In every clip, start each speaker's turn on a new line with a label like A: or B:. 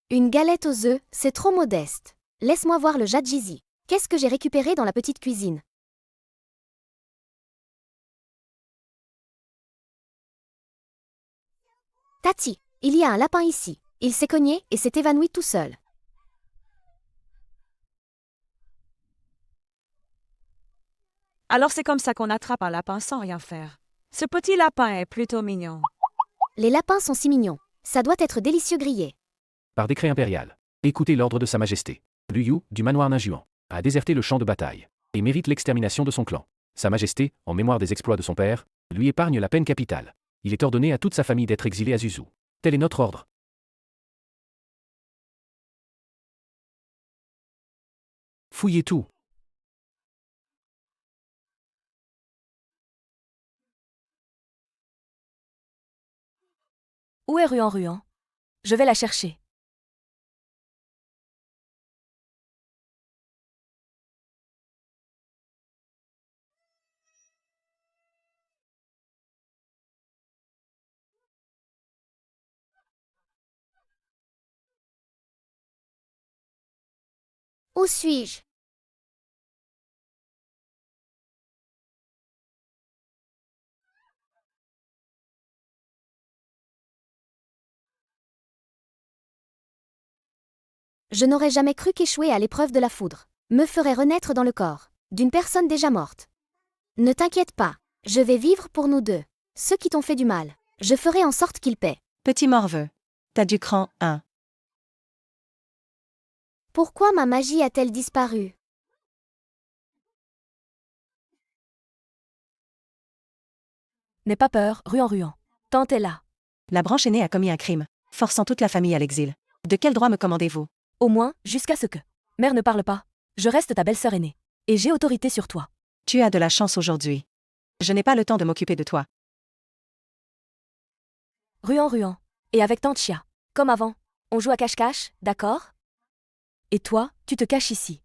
A: Une galette aux œufs, c'est trop modeste. Laisse-moi voir le Jadjizi. Qu'est-ce que j'ai récupéré dans la petite cuisine? Tati, il y a un lapin ici. Il s'est cogné et s'est évanoui tout seul.
B: Alors c'est comme ça qu'on attrape un lapin sans rien faire. Ce petit lapin est plutôt mignon.
A: Les lapins sont si mignons. Ça doit être délicieux grillé.
C: Par décret impérial. Écoutez l'ordre de Sa Majesté. Liu Yu, du manoir Ninjuan, a déserté le champ de bataille et mérite l'extermination de son clan. Sa Majesté, en mémoire des exploits de son père, lui épargne la peine capitale. Il est ordonné à toute sa famille d'être exilé à Zuzu. Tel est notre ordre. Fouillez tout.
D: Où est Ruan Ruan? Je vais la chercher.
A: Où suis-je? Je n'aurais jamais cru qu'échouer à l'épreuve de la foudre me ferait renaître dans le corps d'une personne déjà morte. Ne t'inquiète pas, je vais vivre pour nous deux. Ceux qui t'ont fait du mal, je ferai en sorte qu'ils paient.
E: Petit morveux. T'as du cran, hein.
A: Pourquoi ma magie a-t-elle disparu?
D: N'aie pas peur, Ruan Ruan. Tante est là.
E: La branche aînée a commis un crime, forçant toute la famille à l'exil. De quel droit me commandez-vous?
D: Au moins, jusqu'à ce que. Mère ne parle pas. Je reste ta belle-sœur aînée. Et j'ai autorité sur toi.
E: Tu as de la chance aujourd'hui. Je n'ai pas le temps de m'occuper de toi.
D: Ruan Ruan. Et avec tante Chia. Comme avant. On joue à cache-cache, d'accord? Et toi, tu te caches ici.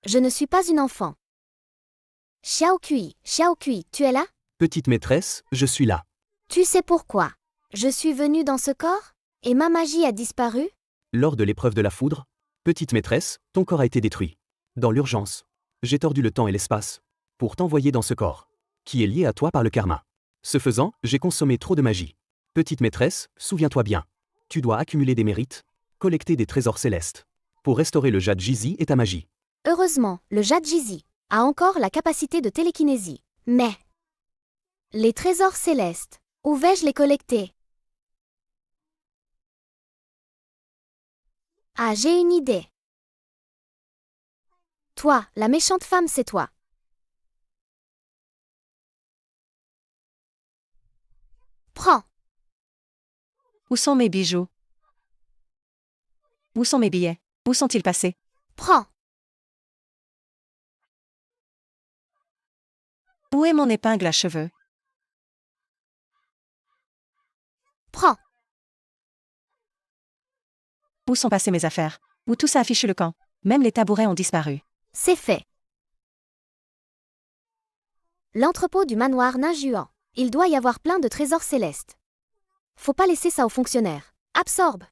A: Je ne suis pas une enfant. Xiao Kui, tu es là?
F: Petite maîtresse, je suis là.
A: Tu sais pourquoi? Je suis venue dans ce corps? Et ma magie a disparu?
F: Lors de l'épreuve de la foudre, petite maîtresse, ton corps a été détruit. Dans l'urgence, j'ai tordu le temps et l'espace pour t'envoyer dans ce corps, qui est lié à toi par le karma. Ce faisant, j'ai consommé trop de magie. Petite maîtresse, souviens-toi bien. Tu dois accumuler des mérites, collecter des trésors célestes, pour restaurer le jade Jizi et ta magie.
A: Heureusement, le Jadjizi a encore la capacité de télékinésie. Mais les trésors célestes, où vais-je les collecter? Ah, j'ai une idée. Toi, la méchante femme, c'est toi. Prends.
E: Où sont mes bijoux? Où sont mes billets? Où sont-ils passés?
A: Prends.
E: Où est mon épingle à cheveux?
A: Prends.
E: Où sont passées mes affaires? Où tout ça affiche le camp? Même les tabourets ont disparu.
A: C'est fait. L'entrepôt du manoir Ninjuan. Il doit y avoir plein de trésors célestes. Faut pas laisser ça aux fonctionnaires. Absorbe.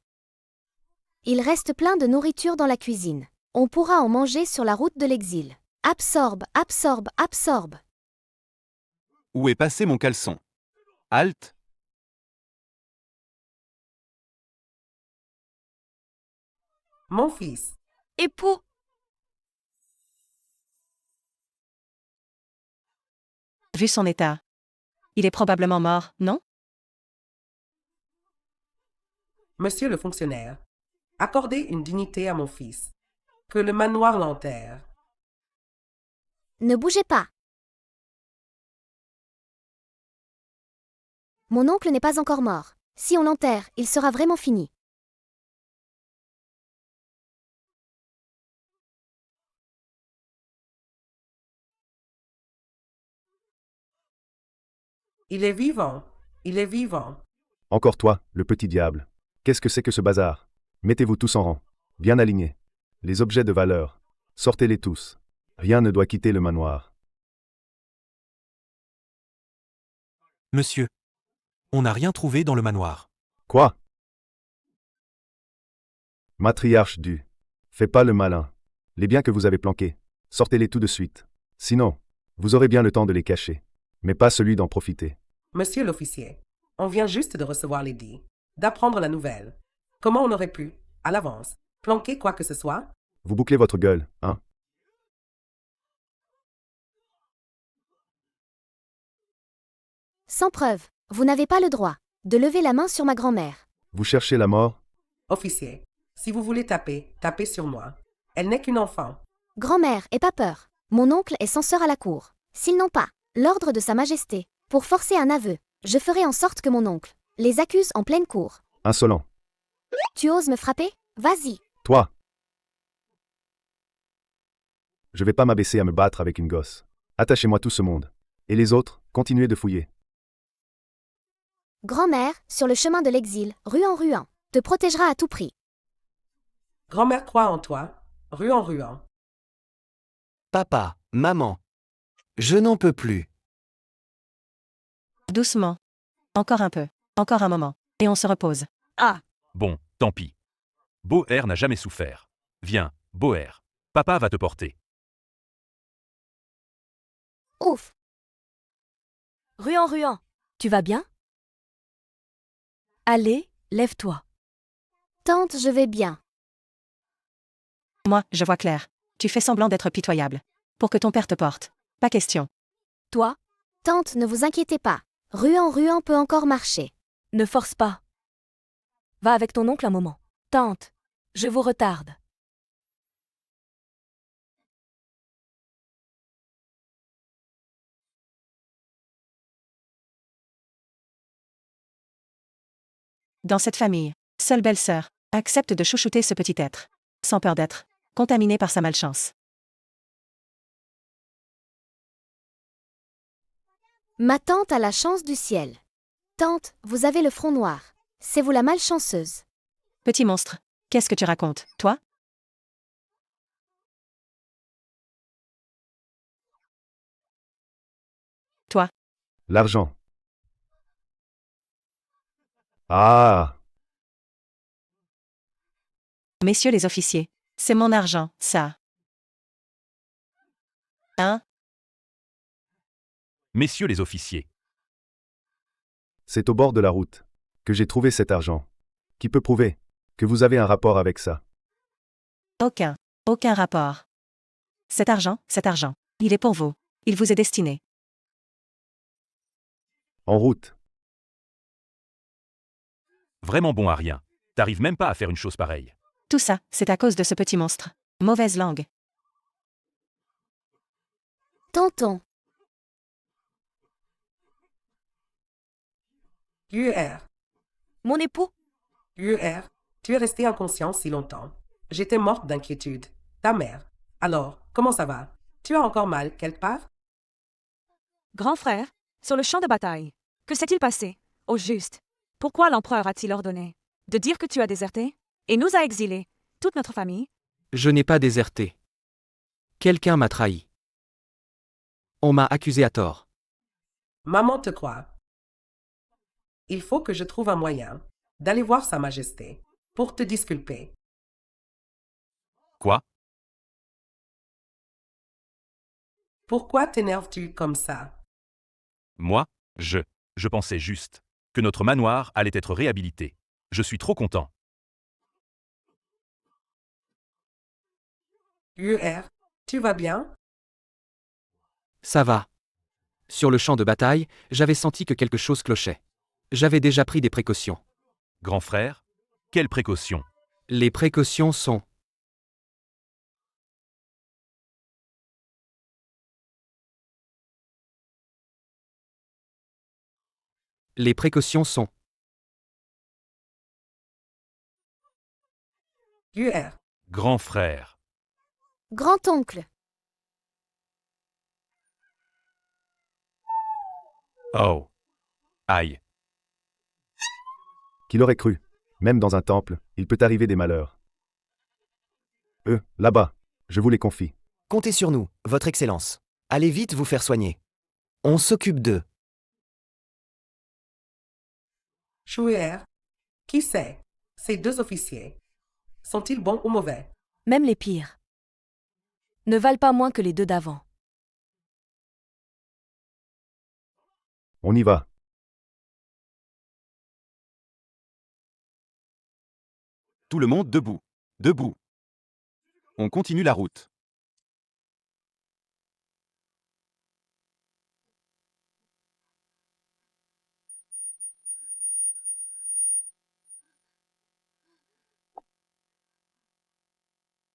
A: Il reste plein de nourriture dans la cuisine. On pourra en manger sur la route de l'exil. Absorbe, absorbe, absorbe.
G: Où est passé mon caleçon? Halte.
H: Mon fils,
D: Époux!
E: Vu son état. Il est probablement mort, non?
H: monsieur le fonctionnaire, accordez une dignité à mon fils. Que le manoir l'enterre.
A: Ne bougez pas. Mon oncle n'est pas encore mort. Si on l'enterre, il sera vraiment fini.
H: Il est vivant, il est vivant.
I: Encore toi, le petit diable. Qu'est-ce que c'est que ce bazar? Mettez-vous tous en rang, bien alignés. Les objets de valeur, sortez-les tous. Rien ne doit quitter le manoir.
J: Monsieur, on n'a rien trouvé dans le manoir.
I: Quoi? Matriarche du. Fais pas le malin. Les biens que vous avez planqués, sortez-les tout de suite. Sinon, vous aurez bien le temps de les cacher, mais pas celui d'en profiter.
H: Monsieur l'officier, on vient juste de recevoir les dits, d'apprendre la nouvelle. Comment on aurait pu, à l'avance, planquer quoi que ce soit?
I: Vous bouclez votre gueule, hein?
A: Sans preuve, vous n'avez pas le droit de lever la main sur ma grand-mère.
I: Vous cherchez la mort?
H: Officier, si vous voulez taper, tapez sur moi. Elle n'est qu'une enfant.
A: Grand-mère, aie pas peur. Mon oncle est censeur à la cour. S'ils n'ont pas l'ordre de Sa Majesté pour forcer un aveu, je ferai en sorte que mon oncle les accuse en pleine cour.
I: Insolent.
A: Tu oses me frapper? Vas-y.
I: Toi! Je vais pas m'abaisser à me battre avec une gosse. Attachez-moi tout ce monde. Et les autres, continuez de fouiller.
A: Grand-mère, sur le chemin de l'exil, Ruan, te protégera à tout prix.
H: Grand-mère croit en toi, Ruan.
J: Papa, maman. Je n'en peux plus.
E: Doucement. Encore un peu. Encore un moment. Et on se repose.
B: Ah,
G: Bon, tant pis. Boer n'a jamais souffert. Viens, Boer. Papa va te porter.
A: Ouf.
D: Ruan, tu vas bien? Allez, lève-toi.
A: Tante, je vais bien.
E: Moi, je vois clair. Tu fais semblant d'être pitoyable. Pour que ton père te porte. Pas question.
D: Toi,
A: Tante, ne vous inquiétez pas. Ruan peut encore marcher.
D: ne force pas. Va avec ton oncle un moment. Tante, je vous retarde.
E: Dans cette famille, seule belle-sœur accepte de chouchouter ce petit être, sans peur d'être contaminé par sa malchance.
A: Ma tante a la chance du ciel. Tante, vous avez le front noir. C'est vous la malchanceuse.
E: Petit monstre, qu'est-ce que tu racontes, toi? Toi,
I: L'argent. Ah!
E: messieurs les officiers, c'est mon argent, ça. Hein?
G: Messieurs les officiers,
I: C'est au bord de la route que j'ai trouvé cet argent. Qui peut prouver que vous avez un rapport avec ça?
E: Aucun rapport. Cet argent, il est pour vous. Il vous est destiné.
I: En route.
G: vraiment bon à rien. T'arrives même pas à faire une chose pareille.
E: Tout ça, c'est à cause de ce petit monstre. Mauvaise langue.
A: Tonton,
H: UR,
D: Mon époux?
H: UR, tu es resté inconscient si longtemps. J'étais morte d'inquiétude. Ta mère. Alors, comment ça va? Tu as encore mal quelque part?
B: grand frère, sur le champ de bataille. Que s'est-il passé, au juste? Pourquoi l'empereur a-t-il ordonné de dire que tu as déserté et nous a exilés, toute notre famille?
J: Je n'ai pas déserté. Quelqu'un m'a trahi. On m'a accusé à tort.
H: Maman te croit. Il faut que je trouve un moyen d'aller voir Sa Majesté pour te disculper.
G: Quoi?
H: Pourquoi t'énerves-tu comme ça?
G: Moi, je pensais juste que notre manoir allait être réhabilité. Je suis trop content.
H: UR, tu vas bien?
J: Ça va. Sur le champ de bataille, j'avais senti que quelque chose clochait. J'avais déjà pris des précautions.
G: Grand frère, quelle précaution?
J: Les précautions sont... Les précautions sont...
H: UR,
G: Grand frère.
A: grand-oncle,
G: Oh. Aïe.
I: Qui l'aurait cru? Même dans un temple, il peut arriver des malheurs. Eux, là-bas, je vous les confie.
J: Comptez sur nous, Votre Excellence. Allez vite vous faire soigner. On s'occupe d'eux.
H: Chouer, qui c'est? Ces deux officiers. Sont-ils bons ou mauvais?
D: Même les pires ne valent pas moins que les deux d'avant.
I: On y va.
G: Tout le monde debout. Debout. On continue la route.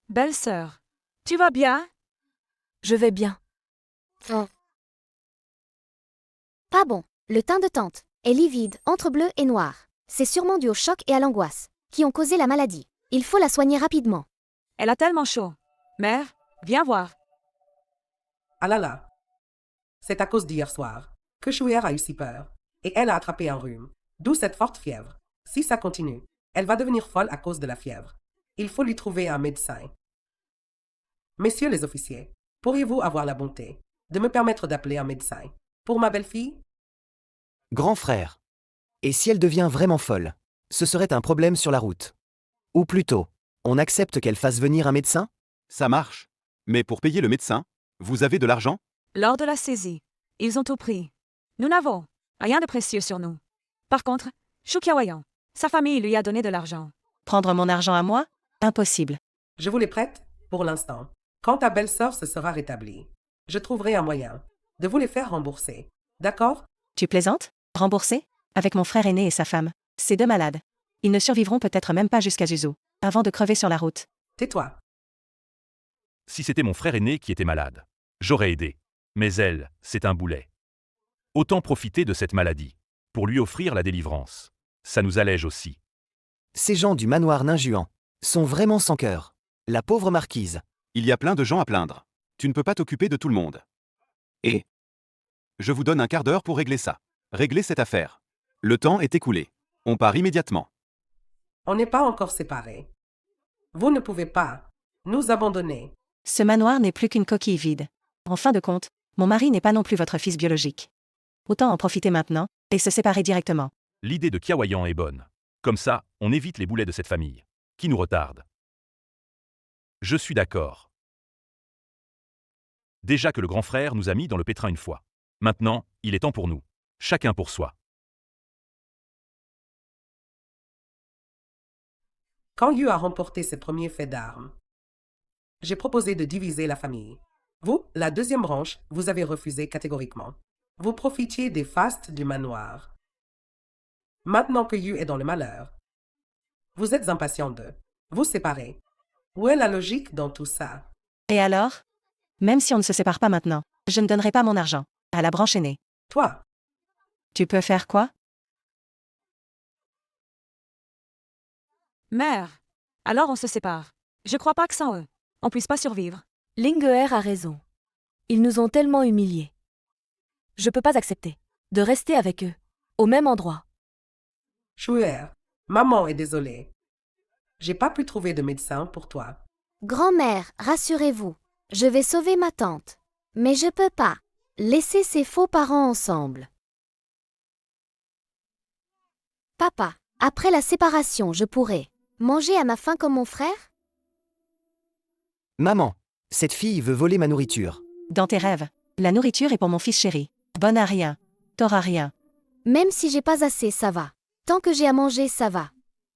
B: Belle-sœur, tu vas bien?
D: Je vais bien.
A: Pas bon. Le teint de tante est livide, entre bleu et noir. C'est sûrement dû au choc et à l'angoisse, qui ont causé la maladie. Il faut la soigner rapidement.
B: Elle a tellement chaud. Mère, viens voir.
H: Ah là là. C'est à cause d'hier soir que Chouer a eu si peur. Et elle a attrapé un rhume. D'où cette forte fièvre. Si ça continue, elle va devenir folle à cause de la fièvre. Il faut lui trouver un médecin. Messieurs les officiers, pourriez-vous avoir la bonté de me permettre d'appeler un médecin pour ma belle-fille?
K: Grand frère. Et si elle devient vraiment folle? Ce serait un problème sur la route. Ou plutôt, on accepte qu'elle fasse venir un médecin?
G: Ça marche. Mais pour payer le médecin, vous avez de l'argent?
B: Lors de la saisie, ils ont tout pris. Nous n'avons rien de précieux sur nous. Par contre, Shukiawayan, sa famille lui a donné de l'argent.
E: Prendre mon argent à moi? Impossible.
H: Je vous les prête pour l'instant. Quand ta belle-sœur se sera rétablie, je trouverai un moyen de vous les faire rembourser. D'accord?
E: Tu plaisantes? Remboursé? Avec mon frère aîné et sa femme. Ces deux malades. Ils ne survivront peut-être même pas jusqu'à Zuzu, avant de crever sur la route.
H: Tais-toi.
G: Si c'était mon frère aîné qui était malade, j'aurais aidé. Mais elle, c'est un boulet. Autant profiter de cette maladie pour lui offrir la délivrance. Ça nous allège aussi.
K: Ces gens du manoir Ninjuan sont vraiment sans cœur. La pauvre marquise.
G: Il y a plein de gens à plaindre. Tu ne peux pas t'occuper de tout le monde.
K: Et
G: Je vous donne un quart d'heure pour régler ça. Régler cette affaire. Le temps est écoulé. On part immédiatement.
H: On n'est pas encore séparés. Vous ne pouvez pas nous abandonner.
E: Ce manoir n'est plus qu'une coquille vide. En fin de compte, mon mari n'est pas non plus votre fils biologique. Autant en profiter maintenant, et se séparer directement.
G: L'idée de Kiawayan est bonne. Comme ça, on évite les boulets de cette famille, qui nous retardent. Je suis d'accord. Déjà que le grand frère nous a mis dans le pétrin une fois. Maintenant, il est temps pour nous. Chacun pour soi.
H: Quand Yu a remporté ses premiers faits d'armes, j'ai proposé de diviser la famille. Vous, la deuxième branche, vous avez refusé catégoriquement. Vous profitiez des fastes du manoir. Maintenant que Yu est dans le malheur, vous êtes impatient de vous séparer. Où est la logique dans tout ça?
E: Et alors? Même si on ne se sépare pas maintenant, je ne donnerai pas mon argent à la branche aînée.
H: Toi,
E: Tu peux faire quoi?
B: Mère, alors on se sépare. Je crois pas que sans eux, on puisse pas survivre.
D: Lingeher a raison. Ils nous ont tellement humiliés. Je peux pas accepter de rester avec eux, au même endroit.
H: Chouer, maman est désolée. J'ai pas pu trouver de médecin pour toi.
A: Grand-mère, rassurez-vous. Je vais sauver ma tante. Mais je peux pas laisser ces faux parents ensemble. Papa, après la séparation, je pourrai manger à ma faim comme mon frère?
K: Maman, cette fille veut voler ma nourriture.
E: Dans tes rêves. La nourriture est pour mon fils chéri. Bonne à rien. T'auras rien.
A: Même si j'ai pas assez, ça va. Tant que j'ai à manger, ça va.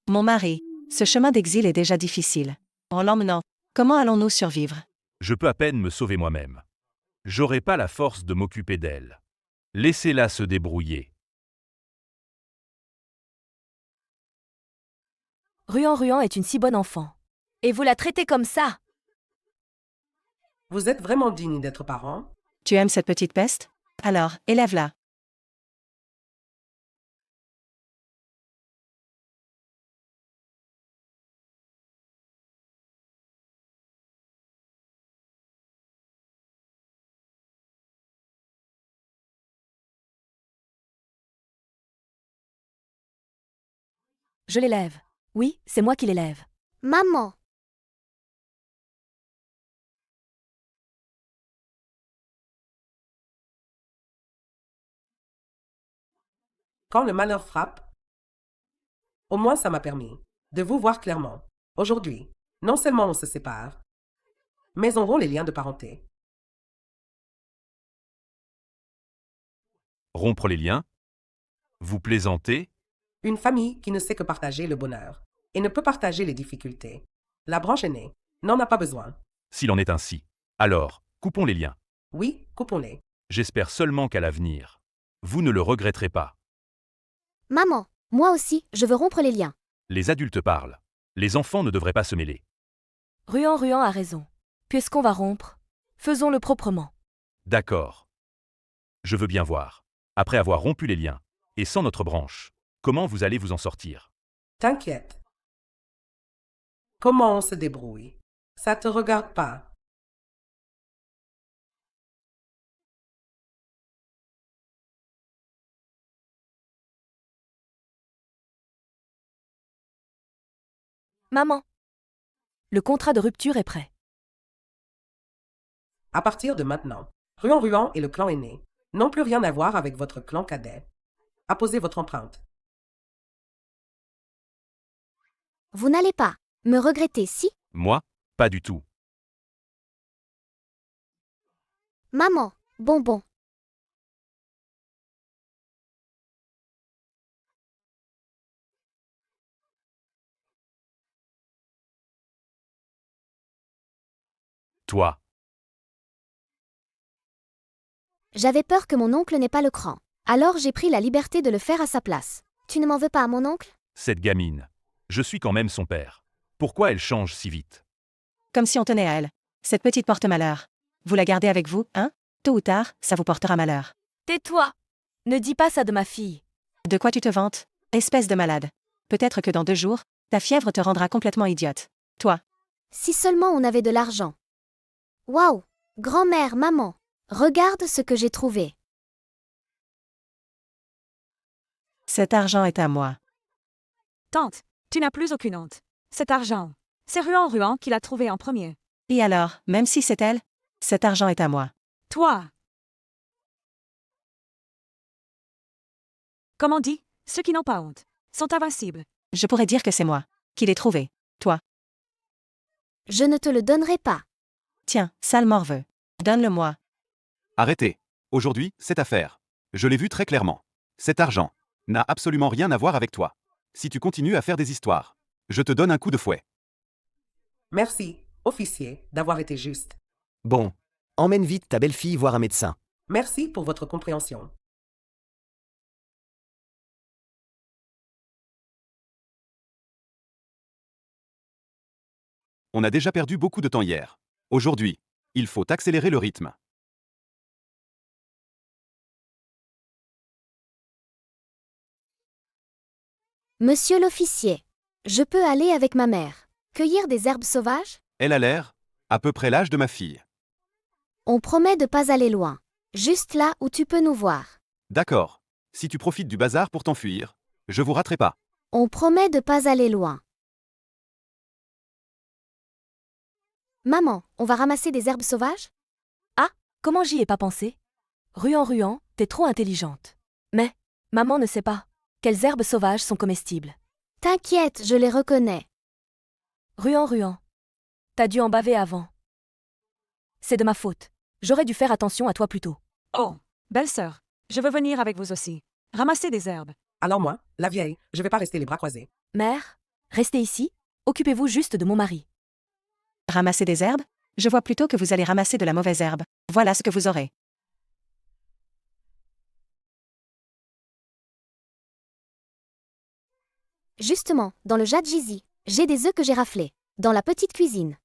E: Mon mari, ce chemin d'exil est déjà difficile. En l'emmenant, comment allons-nous survivre?
G: Je peux à peine me sauver moi-même. J'aurai pas la force de m'occuper d'elle. Laissez-la se débrouiller.
D: Ruan Ruan est une si bonne enfant. Et vous la traitez comme ça?
H: Vous êtes vraiment digne d'être parent?
E: Tu aimes cette petite peste? Alors, élève-la.
D: Je l'élève. Oui, c'est moi qui l'élève.
A: Maman.
H: Quand le malheur frappe, au moins ça m'a permis de vous voir clairement. Aujourd'hui, non seulement on se sépare, mais on rompt les liens de parenté.
G: Rompre les liens? Vous plaisantez?
H: Une famille qui ne sait que partager le bonheur et ne peut partager les difficultés. La branche aînée n'en a pas besoin.
G: S'il en est ainsi, alors, coupons les liens.
H: Oui, coupons-les.
G: J'espère seulement qu'à l'avenir, vous ne le regretterez pas.
A: Maman, moi aussi, je veux rompre les liens.
G: Les adultes parlent. Les enfants ne devraient pas se mêler.
D: Ruan a raison. Puisqu'on va rompre, faisons-le proprement.
G: D'accord. Je veux bien voir. Après avoir rompu les liens, et sans notre branche, comment vous allez vous en sortir?
H: T'inquiète. Comment on se débrouille? Ça te regarde pas.
D: Maman. Le contrat de rupture est prêt.
H: À partir de maintenant, Ruan et le clan aîné n'ont plus rien à voir avec votre clan cadet. Apposez votre empreinte.
A: Vous n'allez pas me regretter si...
G: Moi? Pas du tout.
A: Maman, bonbon.
G: Toi.
A: J'avais peur que mon oncle n'ait pas le cran. Alors j'ai pris la liberté de le faire à sa place. Tu ne m'en veux pas à mon oncle?
G: Cette gamine. Je suis quand même son père. Pourquoi elle change si vite?
E: Comme si on tenait à elle. Cette petite porte malheur. Vous la gardez avec vous, hein? Tôt ou tard, ça vous portera malheur.
D: Tais-toi. Ne dis pas ça de ma fille.
E: De quoi tu te vantes? Espèce de malade. Peut-être que dans 2 jours, ta fièvre te rendra complètement idiote. Toi.
A: Si seulement on avait de l'argent. Waouh! Grand-mère, maman, regarde ce que j'ai trouvé.
E: Cet argent est à moi.
B: Tante, tu n'as plus aucune honte. Cet argent, c'est Ruan qui l'a trouvé en premier.
E: Et alors, même si c'est elle, cet argent est à moi.
B: Toi! Comme on dit, ceux qui n'ont pas honte sont invincibles.
E: Je pourrais dire que c'est moi qui l'ai trouvé. Toi.
A: Je ne te le donnerai pas.
E: Tiens, sale morveux. Donne-le-moi.
L: Arrêtez. Aujourd'hui, cette affaire. Je l'ai vu très clairement. Cet argent n'a absolument rien à voir avec toi. Si tu continues à faire des histoires, je te donne un coup de fouet.
H: Merci, officier, d'avoir été juste.
K: Bon. Emmène vite ta belle-fille voir un médecin.
H: Merci pour votre compréhension.
L: On a déjà perdu beaucoup de temps hier. Aujourd'hui, il faut accélérer le rythme.
A: Monsieur l'officier, je peux aller avec ma mère. Cueillir des herbes sauvages?
L: Elle a l'air à peu près l'âge de ma fille.
A: On promet de pas aller loin. Juste là où tu peux nous voir.
L: D'accord. Si tu profites du bazar pour t'enfuir, je vous raterai pas.
A: On promet de pas aller loin. Maman, on va ramasser des herbes sauvages?
D: Ah, comment j'y ai pas pensé? Ruan, t'es trop intelligente. Mais, maman ne sait pas. Quelles herbes sauvages sont comestibles?
A: T'inquiète, je les reconnais.
D: Ruan. T'as dû en baver avant. C'est de ma faute. J'aurais dû faire attention à toi plus tôt.
B: Oh, belle-sœur, je veux venir avec vous aussi. Ramasser des herbes.
H: Alors moi, la vieille, je vais pas rester les bras croisés.
D: Mère, restez ici. Occupez-vous juste de mon mari.
E: Ramasser des herbes? Je vois plutôt que vous allez ramasser de la mauvaise herbe. Voilà ce que vous aurez.
A: Justement, dans le jadjizi, j'ai des œufs que j'ai raflés. Dans la petite cuisine.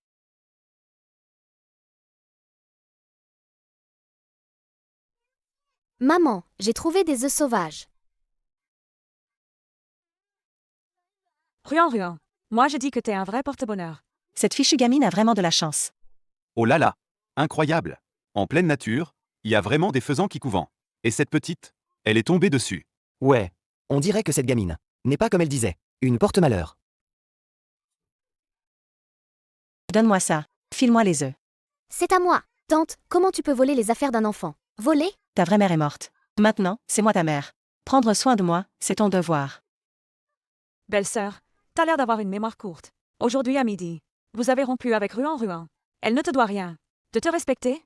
A: Maman, j'ai trouvé des œufs sauvages.
B: Ruan, moi je dis que t'es un vrai porte-bonheur.
E: Cette fichue gamine a vraiment de la chance.
L: Oh là là! Incroyable! En pleine nature, il y a vraiment des faisans qui couvent. Et cette petite, elle est tombée dessus.
K: Ouais. On dirait que cette gamine n'est pas comme elle disait. Une porte-malheur.
E: Donne-moi ça. File-moi les œufs.
A: C'est à moi. Tante, comment tu peux voler les affaires d'un enfant? Voler?
E: Ta vraie mère est morte. Maintenant, c'est moi ta mère. Prendre soin de moi, c'est ton devoir.
B: Belle-sœur, t'as l'air d'avoir une mémoire courte. Aujourd'hui à midi. Vous avez rompu avec Ruan. Elle ne te doit rien. De te respecter?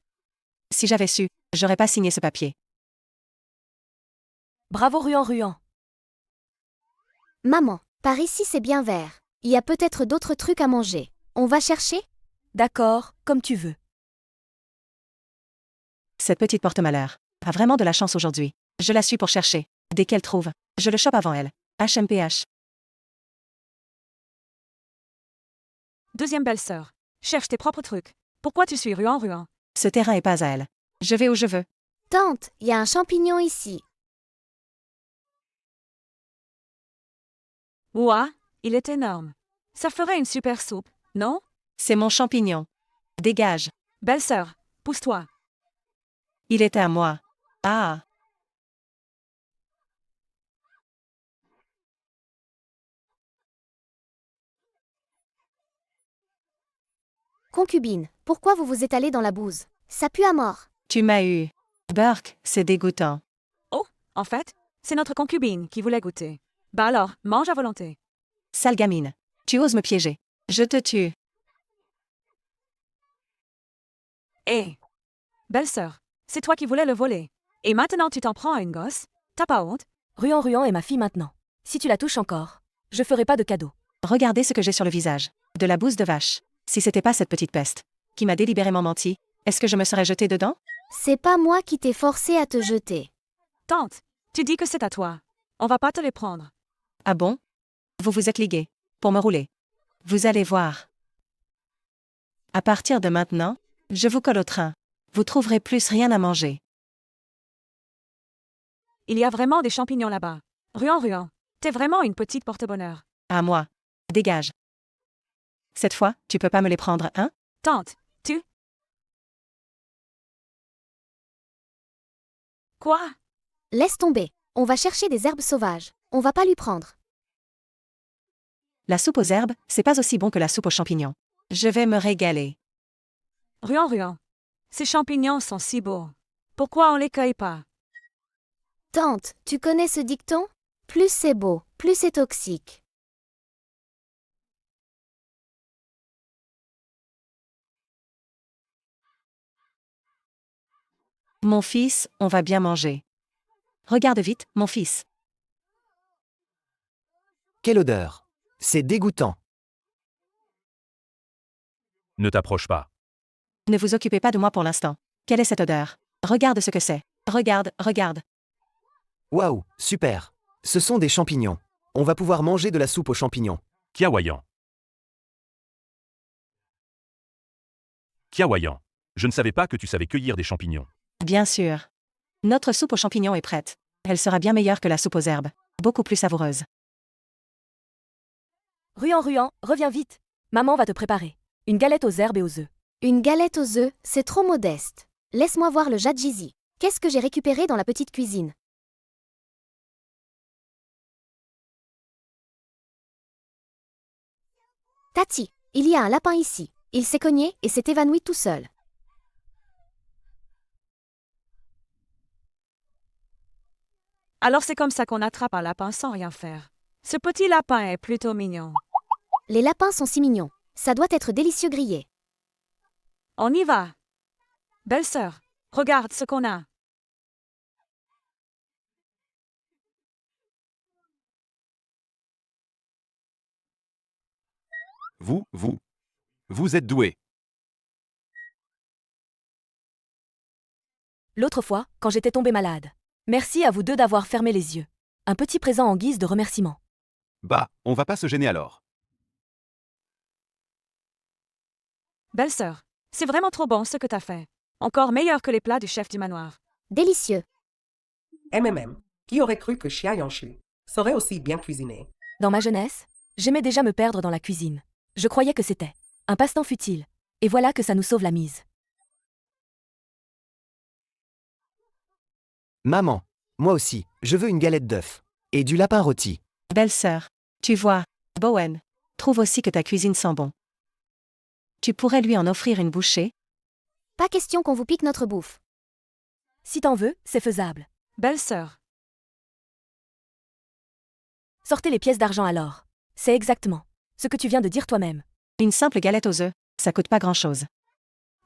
E: Si j'avais su, j'aurais pas signé ce papier.
D: Bravo Ruan.
A: Maman, par ici c'est bien vert. Il y a peut-être d'autres trucs à manger. On va chercher?
D: D'accord, comme tu veux.
E: Cette petite porte-malheur a vraiment de la chance aujourd'hui. Je la suis pour chercher. Dès qu'elle trouve, je le chope avant elle. HMPH.
B: Deuxième belle-sœur. Cherche tes propres trucs. Pourquoi tu suis Ruan?
E: Ce terrain est pas à elle. Je vais où je veux.
A: Tante, il y a un champignon ici.
B: Ouah, il est énorme. Ça ferait une super soupe, non?
E: C'est mon champignon. Dégage.
B: Belle-sœur, pousse-toi.
E: Il était à moi. Ah.
A: Concubine, pourquoi vous vous étalez dans la bouse? Ça pue à mort.
E: Tu m'as eu. Burke, c'est dégoûtant.
B: Oh, en fait, c'est notre concubine qui voulait goûter. Bah alors, mange à volonté.
E: Sale gamine. Tu oses me piéger. Je te tue.
B: Hé! Belle-sœur, c'est toi qui voulais le voler. Et maintenant tu t'en prends à une gosse? T'as pas honte?
D: Ruan est ma fille maintenant. Si tu la touches encore, je ferai pas de cadeau.
E: Regardez ce que j'ai sur le visage. De la bouse de vache. Si c'était pas cette petite peste qui m'a délibérément menti, est-ce que je me serais jetée dedans?
A: C'est pas moi qui t'ai forcé à te jeter.
B: Tante, tu dis que c'est à toi. On va pas te les prendre.
E: Ah bon? Vous vous êtes ligués pour me rouler. Vous allez voir. À partir de maintenant, je vous colle au train. Vous trouverez plus rien à manger.
B: Il y a vraiment des champignons là-bas. Ruan, t'es vraiment une petite porte-bonheur.
E: À moi. Dégage. Cette fois, tu peux pas me les prendre, hein?
B: Tante, tu... Quoi?
A: Laisse tomber. On va chercher des herbes sauvages. On va pas lui prendre.
E: La soupe aux herbes, c'est pas aussi bon que la soupe aux champignons. Je vais me régaler.
B: Ruan, ces champignons sont si beaux. Pourquoi on les cueille pas?
A: Tante, tu connais ce dicton? Plus c'est beau, plus c'est toxique.
E: Mon fils, on va bien manger. Regarde vite, mon fils.
K: Quelle odeur! C'est dégoûtant.
G: Ne t'approche pas.
E: Ne vous occupez pas de moi pour l'instant. Quelle est cette odeur? Regarde ce que c'est. Regarde.
K: Waouh, super! Ce sont des champignons. On va pouvoir manger de la soupe aux champignons.
G: Kiawayan. Je ne savais pas que tu savais cueillir des champignons.
E: Bien sûr. Notre soupe aux champignons est prête. Elle sera bien meilleure que la soupe aux herbes. Beaucoup plus savoureuse.
D: Ruan, reviens vite. Maman va te préparer. Une galette aux herbes et aux œufs.
A: Une galette aux œufs, c'est trop modeste. Laisse-moi voir le jadjizi. Qu'est-ce que j'ai récupéré dans la petite cuisine? Tati, il y a un lapin ici. Il s'est cogné et s'est évanoui tout seul.
B: Alors c'est comme ça qu'on attrape un lapin sans rien faire. Ce petit lapin est plutôt mignon.
A: Les lapins sont si mignons. Ça doit être délicieux grillé.
B: On y va. Belle-sœur, regarde ce qu'on a.
L: Vous êtes doués.
D: L'autre fois, quand j'étais tombée malade. Merci à vous deux d'avoir fermé les yeux. Un petit présent en guise de remerciement.
L: Bah, on va pas se gêner alors.
B: Belle-sœur, c'est vraiment trop bon ce que t'as fait. Encore meilleur que les plats du chef du manoir.
A: Délicieux.
H: Qui aurait cru que Xia Yanshu saurait aussi bien cuisiner?
D: Dans ma jeunesse, j'aimais déjà me perdre dans la cuisine. Je croyais que c'était un passe-temps futile. Et voilà que ça nous sauve la mise.
K: Maman, moi aussi, je veux une galette d'œufs. Et du lapin rôti.
E: Belle-sœur, tu vois, Bowen trouve aussi que ta cuisine sent bon. Tu pourrais lui en offrir une bouchée?
A: Pas question qu'on vous pique notre bouffe.
D: Si t'en veux, c'est faisable.
B: Belle-sœur.
D: Sortez les pièces d'argent alors. C'est exactement Ce que tu viens de dire toi-même.
E: Une simple galette aux œufs, ça coûte pas grand-chose.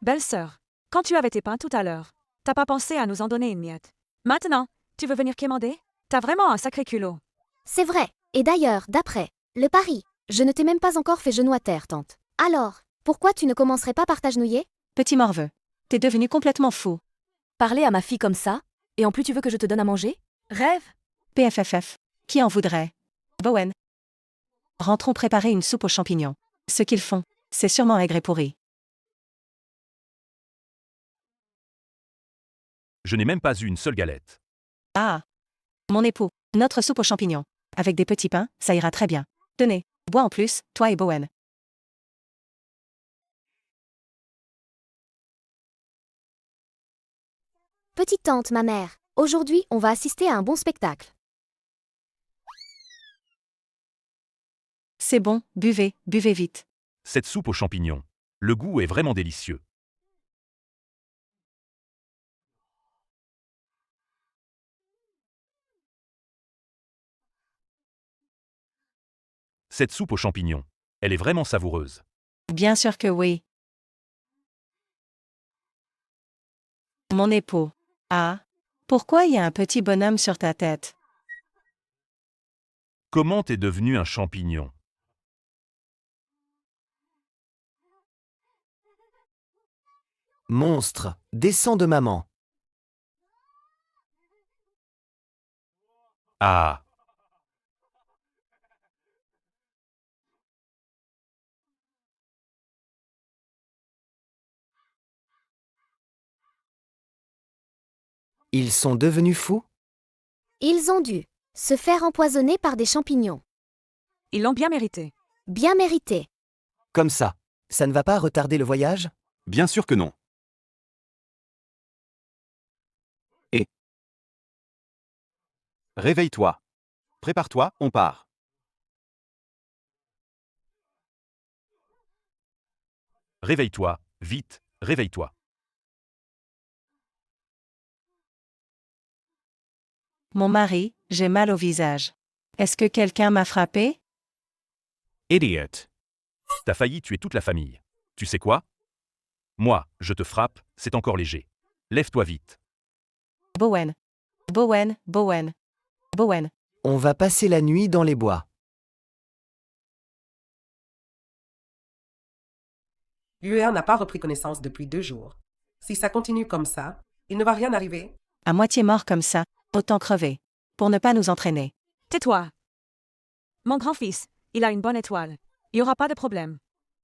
B: Belle-sœur, quand tu avais tes pains tout à l'heure, t'as pas pensé à nous en donner une miette. Maintenant, tu veux venir quémander? T'as vraiment un sacré culot.
A: C'est vrai. Et d'ailleurs, d'après le pari, je ne t'ai même pas encore fait genou à terre, tante. Alors, pourquoi tu ne commencerais pas par t'agenouiller?
E: Petit morveux. T'es devenu complètement fou.
D: Parler à ma fille comme ça? Et en plus tu veux que je te donne à manger? Rêve?
E: PFFF. Qui en voudrait? Bowen. Rentrons préparer une soupe aux champignons. Ce qu'ils font, c'est sûrement aigre et pourri.
G: Je n'ai même pas eu une seule galette.
E: Ah! Mon époux, notre soupe aux champignons. Avec des petits pains, ça ira très bien. Tenez, bois en plus, toi et Bowen.
A: Petite tante, ma mère. Aujourd'hui, on va assister à un bon spectacle.
E: C'est bon, buvez, buvez vite.
G: Cette soupe aux champignons. Le goût est vraiment délicieux. Cette soupe aux champignons. Elle est vraiment savoureuse.
E: Bien sûr que oui. Mon époux. Ah. Pourquoi il y a un petit bonhomme sur ta tête?
G: Comment t'es devenu un champignon?
K: Monstre, descends de maman.
G: Ah!
K: Ils sont devenus fous?
A: Ils ont dû se faire empoisonner par des champignons.
B: Ils l'ont bien mérité.
A: Bien mérité.
K: Comme ça. Ça ne va pas retarder le voyage?
L: Bien sûr que non. Et réveille-toi. Prépare-toi, on part.
G: Réveille-toi, vite, réveille-toi.
E: Mon mari, j'ai mal au visage. Est-ce que quelqu'un m'a frappé?
G: Idiot. T'as failli tuer toute la famille. Tu sais quoi? Moi, je te frappe, c'est encore léger. Lève-toi vite.
E: Bowen. Bowen, Bowen. Bowen.
K: On va passer la nuit dans les bois.
H: Luer n'a pas repris connaissance depuis 2 jours. Si ça continue comme ça, il ne va rien arriver.
E: À moitié mort comme ça, autant crever. Pour ne pas nous entraîner.
B: Tais-toi. Mon grand-fils, il a une bonne étoile. Il n'y aura pas de problème.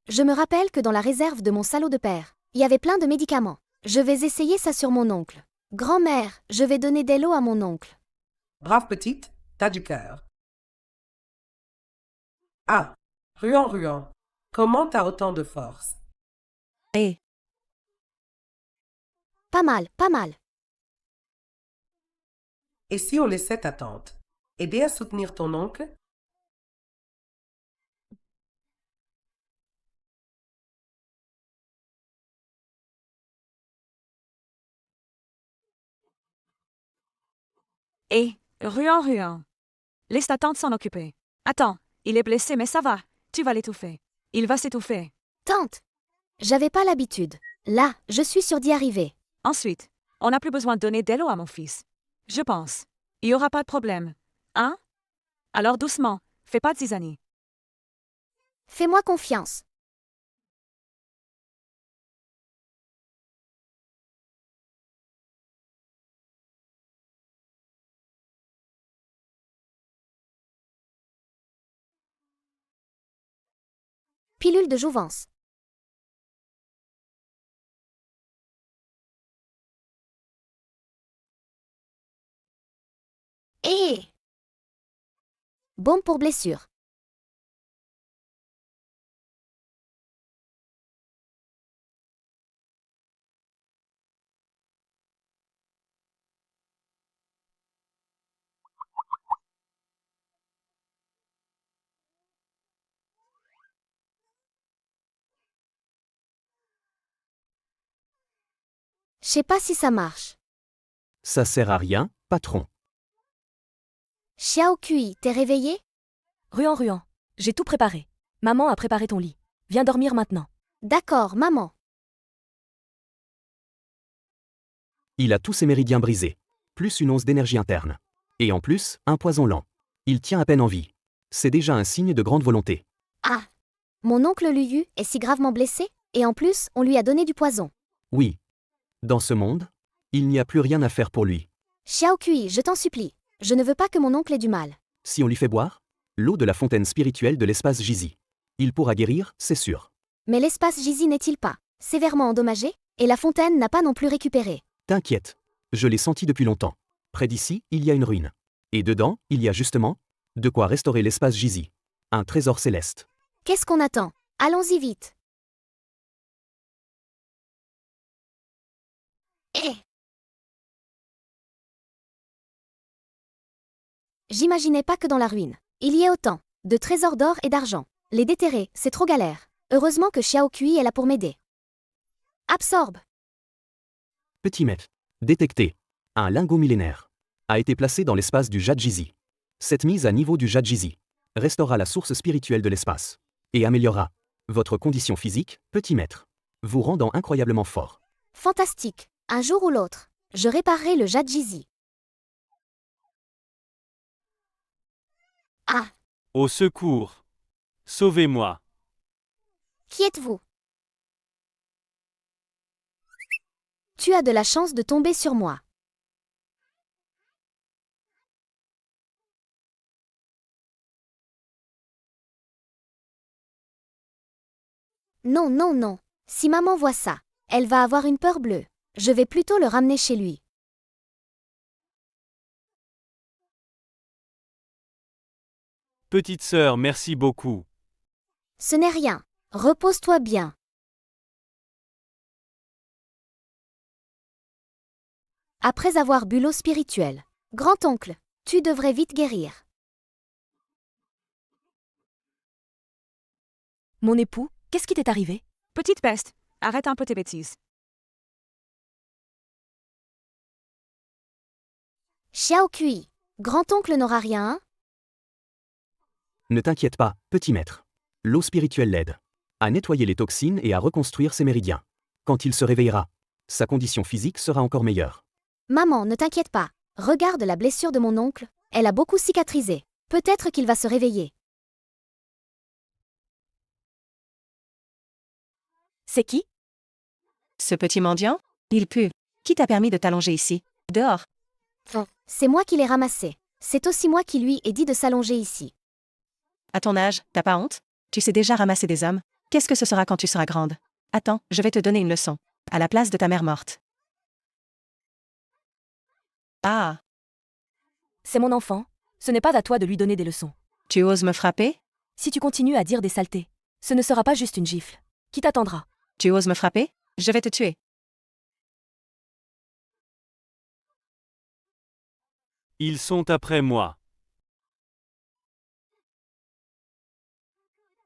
A: Je me rappelle que dans la réserve de mon salaud de père, il y avait plein de médicaments. Je vais essayer ça sur mon oncle. Grand-mère, je vais donner des lots à mon oncle.
H: Brave petite, t'as du cœur. Ah, Ruan, comment t'as autant de force?
E: Et
A: Pas mal, pas mal.
H: Et si on laissait ta tante aider à soutenir ton oncle?
B: Et, Ruan. Laisse ta tante s'en occuper. Attends, il est blessé mais ça va. Tu vas l'étouffer. Il va s'étouffer.
A: Tante, j'avais pas l'habitude. Là, je suis sûre d'y arriver.
B: Ensuite, on n'a plus besoin de donner d'eau à mon fils. Je pense. Il n'y aura pas de problème. Hein? Alors doucement, fais pas de zizanie.
A: Fais-moi confiance. Pilule de jouvence. Et baume pour blessure. Je sais pas si ça marche.
F: Ça sert à rien, patron.
A: Xiao Kui, t'es réveillé?
D: Ruan, j'ai tout préparé. Maman a préparé ton lit. Viens dormir maintenant.
A: D'accord, maman.
F: Il a tous ses méridiens brisés. Plus une once d'énergie interne. Et en plus, un poison lent. Il tient à peine en vie. C'est déjà un signe de grande volonté.
A: Ah. Mon oncle Luyu est si gravement blessé, et en plus, on lui a donné du poison.
F: Oui. Dans ce monde, il n'y a plus rien à faire pour lui.
A: Xiao Kui, je t'en supplie. Je ne veux pas que mon oncle ait du mal.
F: Si on lui fait boire l'eau de la fontaine spirituelle de l'espace Jizi. Il pourra guérir, c'est sûr.
A: Mais l'espace Jizi n'est-il pas sévèrement endommagé, et la fontaine n'a pas non plus récupéré.
F: T'inquiète. Je l'ai senti depuis longtemps. Près d'ici, il y a une ruine. Et dedans, il y a justement de quoi restaurer l'espace Jizi. Un trésor céleste.
A: Qu'est-ce qu'on attend? Allons-y vite. Eh. J'imaginais pas que dans la ruine, il y ait autant de trésors d'or et d'argent. Les déterrer, c'est trop galère. Heureusement que Xiao Kui est là pour m'aider. Absorbe.
F: Petit maître. Détecté. Un lingot millénaire. A été placé dans l'espace du Jadjizi. Cette mise à niveau du Jadjizi restaurera la source spirituelle de l'espace. Et améliorera votre condition physique, petit maître. Vous rendant incroyablement fort.
A: Fantastique. Un jour ou l'autre, je réparerai le Jadjizi. Ah.
M: Au secours. Sauvez-moi.
A: Qui êtes-vous? Tu as de la chance de tomber sur moi. Non, non, non. Si maman voit ça, elle va avoir une peur bleue. Je vais plutôt le ramener chez lui.
M: Petite sœur, merci beaucoup.
A: Ce n'est rien. Repose-toi bien. Après avoir bu l'eau spirituelle, grand-oncle, tu devrais vite guérir.
D: Mon époux, qu'est-ce qui t'est arrivé?
B: Petite peste, arrête un peu tes bêtises.
A: Xiao Kui, grand-oncle n'aura rien, hein?
F: Ne t'inquiète pas, petit maître. L'eau spirituelle l'aide à nettoyer les toxines et à reconstruire ses méridiens. Quand il se réveillera, sa condition physique sera encore meilleure.
A: Maman, ne t'inquiète pas. Regarde la blessure de mon oncle, elle a beaucoup cicatrisé. Peut-être qu'il va se réveiller.
D: C'est qui?
E: Ce petit mendiant? Il pue. Qui t'a permis de t'allonger ici? Dehors.
A: C'est moi qui l'ai ramassé. C'est aussi moi qui lui ai dit de s'allonger ici.
E: À ton âge, t'as pas honte? Tu sais déjà ramasser des hommes? Qu'est-ce que ce sera quand tu seras grande? Attends, je vais te donner une leçon. À la place de ta mère morte. Ah,
D: C'est mon enfant. Ce n'est pas à toi de lui donner des leçons.
E: tu oses me frapper?
D: Si tu continues à dire des saletés, ce ne sera pas juste une gifle. Qui t'attendra?
E: Tu oses me frapper? Je vais te tuer.
M: Ils sont après moi.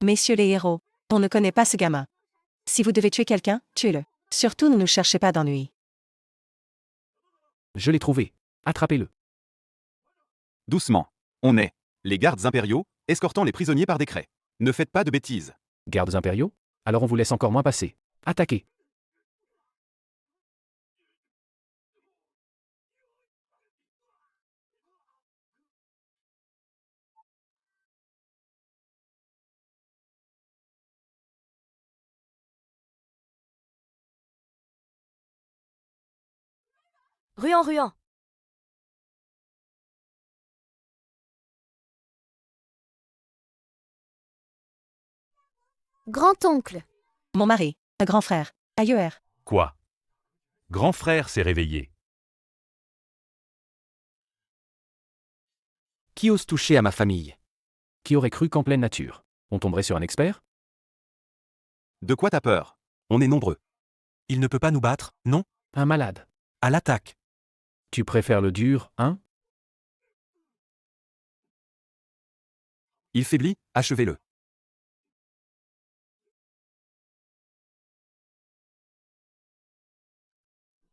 E: Messieurs les héros, on ne connaît pas ce gamin. Si vous devez tuer quelqu'un, tuez-le. Surtout ne nous cherchez pas d'ennui.
C: Je l'ai trouvé. Attrapez-le.
L: Doucement. On est les gardes impériaux, escortant les prisonniers par décret. Ne faites pas de bêtises.
C: Gardes impériaux? Alors on vous laisse encore moins passer. Attaquez.
D: Ruan, Ruan.
A: Grand-oncle.
E: Mon mari, un grand frère, ailleurs.
G: Quoi? Grand frère s'est réveillé.
J: Qui ose toucher à ma famille?
C: Qui aurait cru qu'en pleine nature, on tomberait sur un expert?
L: De quoi t'as peur?
N: On est nombreux. Il ne peut pas nous battre, non?
C: Un malade.
N: À l'attaque.
C: Tu préfères le dur, hein?
N: Il faiblit, achevez-le.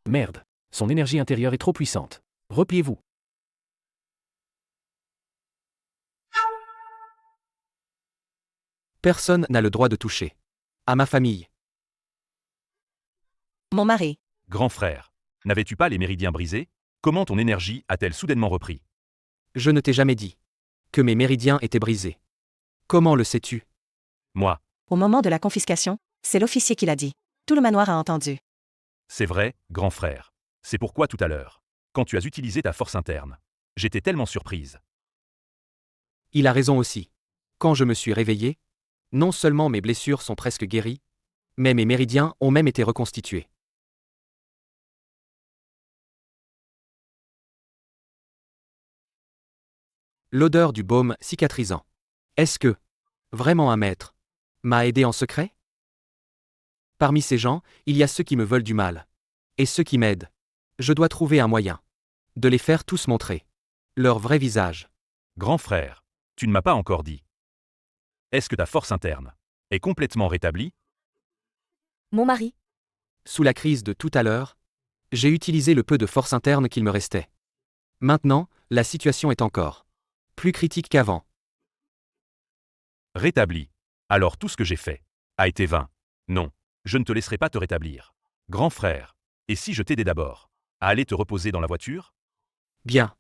C: Merde. Son énergie intérieure est trop puissante. Repliez-vous.
J: Personne n'a le droit de toucher. À ma famille.
E: Mon mari.
G: Grand frère, n'avais-tu pas les méridiens brisés? Comment ton énergie a-t-elle soudainement repris?
J: Je ne t'ai jamais dit que mes méridiens étaient brisés. Comment le sais-tu?
G: Moi.
E: Au moment de la confiscation, c'est l'officier qui l'a dit. Tout le manoir a entendu.
G: C'est vrai, grand frère. C'est pourquoi tout à l'heure, quand tu as utilisé ta force interne, j'étais tellement surprise.
J: Il a raison aussi. Quand je me suis réveillé, non seulement mes blessures sont presque guéries, mais mes méridiens ont même été reconstitués. L'odeur du baume cicatrisant. Est-ce que, vraiment un maître, m'a aidé en secret? Parmi ces gens, il y a ceux qui me veulent du mal. Et ceux qui m'aident. Je dois trouver un moyen de les faire tous montrer leur vrai visage.
G: Grand frère, tu ne m'as pas encore dit. Est-ce que ta force interne est complètement rétablie?
D: Mon mari.
J: Sous la crise de tout à l'heure, j'ai utilisé le peu de force interne qu'il me restait. Maintenant, la situation est encore plus critique qu'avant.
G: Rétablie. Alors tout ce que j'ai fait a été vain. Non, je ne te laisserai pas te rétablir. Grand frère, et si je t'aidais d'abord à aller te reposer dans la voiture?
J: Bien.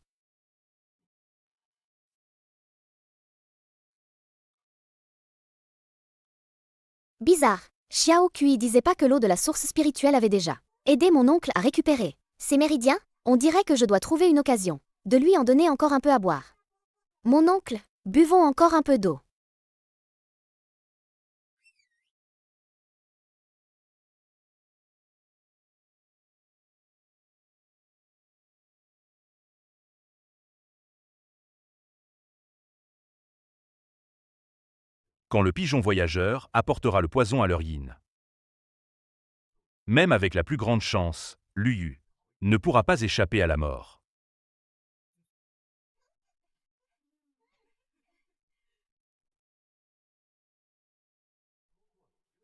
A: Bizarre. Xiao Kui disait pas que l'eau de la source spirituelle avait déjà aidé mon oncle à récupérer ses méridiens? On dirait que je dois trouver une occasion de lui en donner encore un peu à boire. Mon oncle, buvons encore un peu d'eau.
G: Quand le pigeon voyageur apportera le poison à leur yin. Même avec la plus grande chance, Lu Yu ne pourra pas échapper à la mort.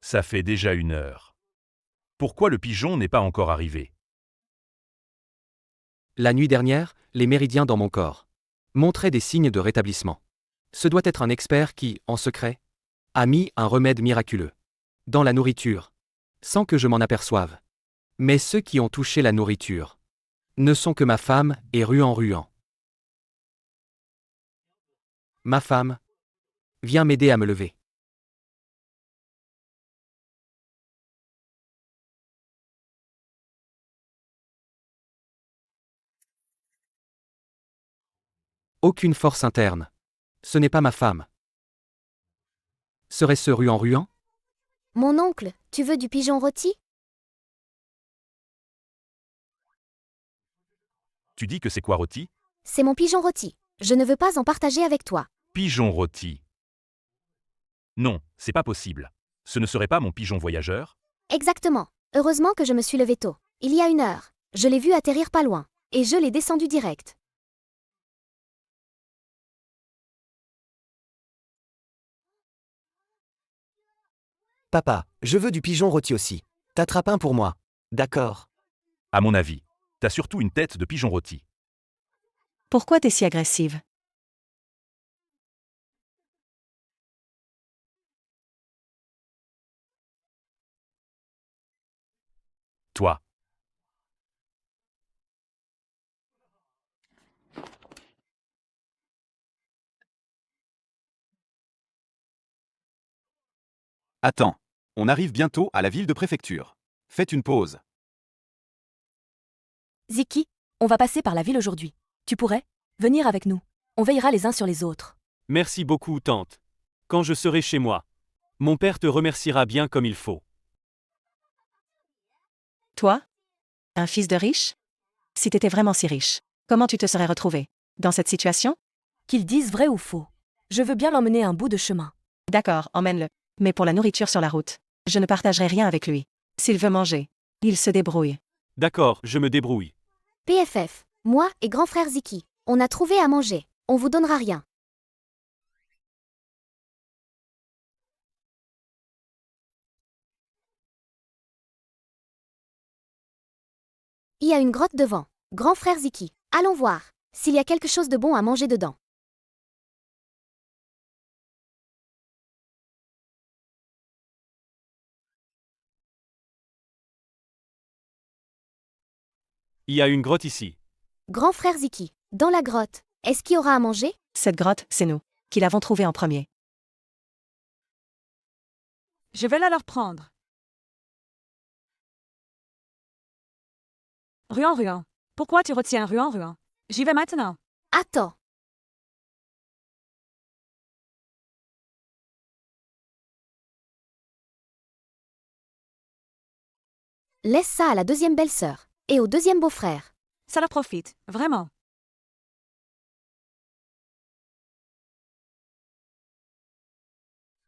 G: Ça fait déjà 1 heure. Pourquoi le pigeon n'est pas encore arrivé?
J: La nuit dernière, les méridiens dans mon corps montraient des signes de rétablissement. Ce doit être un expert qui, en secret, a mis un remède miraculeux dans la nourriture, sans que je m'en aperçoive. Mais ceux qui ont touché la nourriture ne sont que ma femme et Ruan. Ma femme, viens m'aider à me lever. Aucune force interne. Ce n'est pas ma femme. Serait-ce Ruan?
A: Mon oncle, tu veux du pigeon rôti?
G: Tu dis que c'est quoi rôti?
A: C'est mon pigeon rôti. Je ne veux pas en partager avec toi.
G: Pigeon rôti. Non, c'est pas possible. Ce ne serait pas mon pigeon voyageur?
A: Exactement. Heureusement que je me suis levé tôt. Il y a 1 heure. Je l'ai vu atterrir pas loin. Et je l'ai descendu direct.
K: Papa, je veux du pigeon rôti aussi. T'attrapes un pour moi. D'accord.
G: À mon avis, t'as surtout une tête de pigeon rôti.
E: Pourquoi t'es si agressive?
G: Toi.
L: Attends. On arrive bientôt à la ville de préfecture. Faites une pause.
D: Ziki, on va passer par la ville aujourd'hui. Tu pourrais venir avec nous. On veillera les uns sur les autres.
M: Merci beaucoup, tante. Quand je serai chez moi, mon père te remerciera bien comme il faut.
E: Toi? Un fils de riche? Si t'étais vraiment si riche, comment tu te serais retrouvé dans cette situation?
D: Qu'ils disent vrai ou faux. Je veux bien l'emmener un bout de chemin.
E: D'accord, emmène-le. Mais pour la nourriture sur la route, je ne partagerai rien avec lui. S'il veut manger, il se débrouille.
M: D'accord, je me débrouille.
A: PFF, moi et grand frère Ziki, on a trouvé à manger. On vous donnera rien. Il y a une grotte devant. Grand frère Ziki, allons voir s'il y a quelque chose de bon à manger dedans.
M: Il y a une grotte ici.
A: Grand frère Ziki. Dans la grotte. Est-ce qu'il y aura à manger?
E: Cette grotte, c'est nous, qui l'avons trouvée en premier.
B: Je vais la leur prendre. Ruan, pourquoi tu retiens Ruan? J'y vais maintenant.
A: Attends. Laisse ça à la deuxième belle-sœur. Et au deuxième beau-frère.
B: Ça leur profite, vraiment.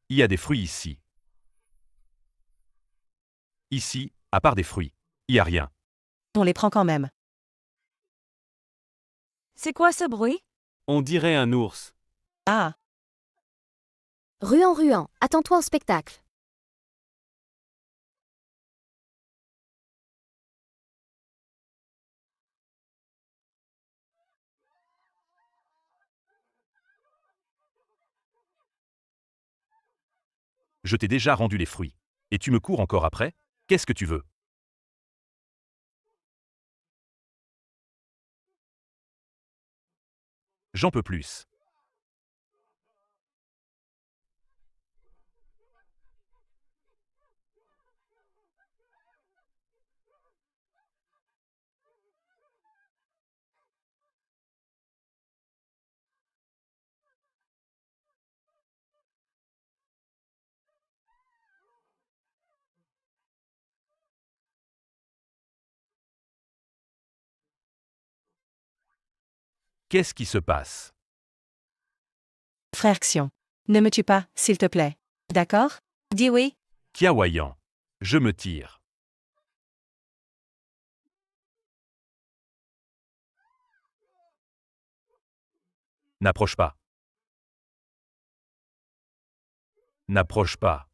G: Il y a des fruits ici. Ici, à part des fruits, il n'y a rien.
E: On les prend quand même.
B: C'est quoi ce bruit?
M: On dirait un ours.
E: Ah,
A: Ruan, attends-toi au spectacle.
G: Je t'ai déjà rendu les fruits. Et tu me cours encore après? Qu'est-ce que tu veux? J'en peux plus. Qu'est-ce qui se passe?
E: frère Xion. Ne me tue pas, s'il te plaît. D'accord? Dis oui.
G: Kiawayan. Je me tire. N'approche pas. N'approche pas.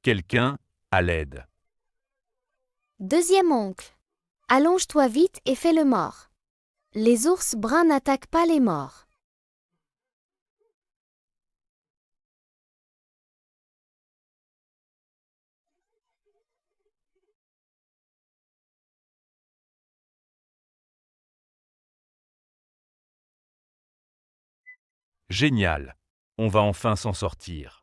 G: Quelqu'un, à l'aide.
A: Deuxième oncle. Allonge-toi vite et fais le mort. Les ours bruns n'attaquent pas les morts.
G: Génial. On va enfin s'en sortir.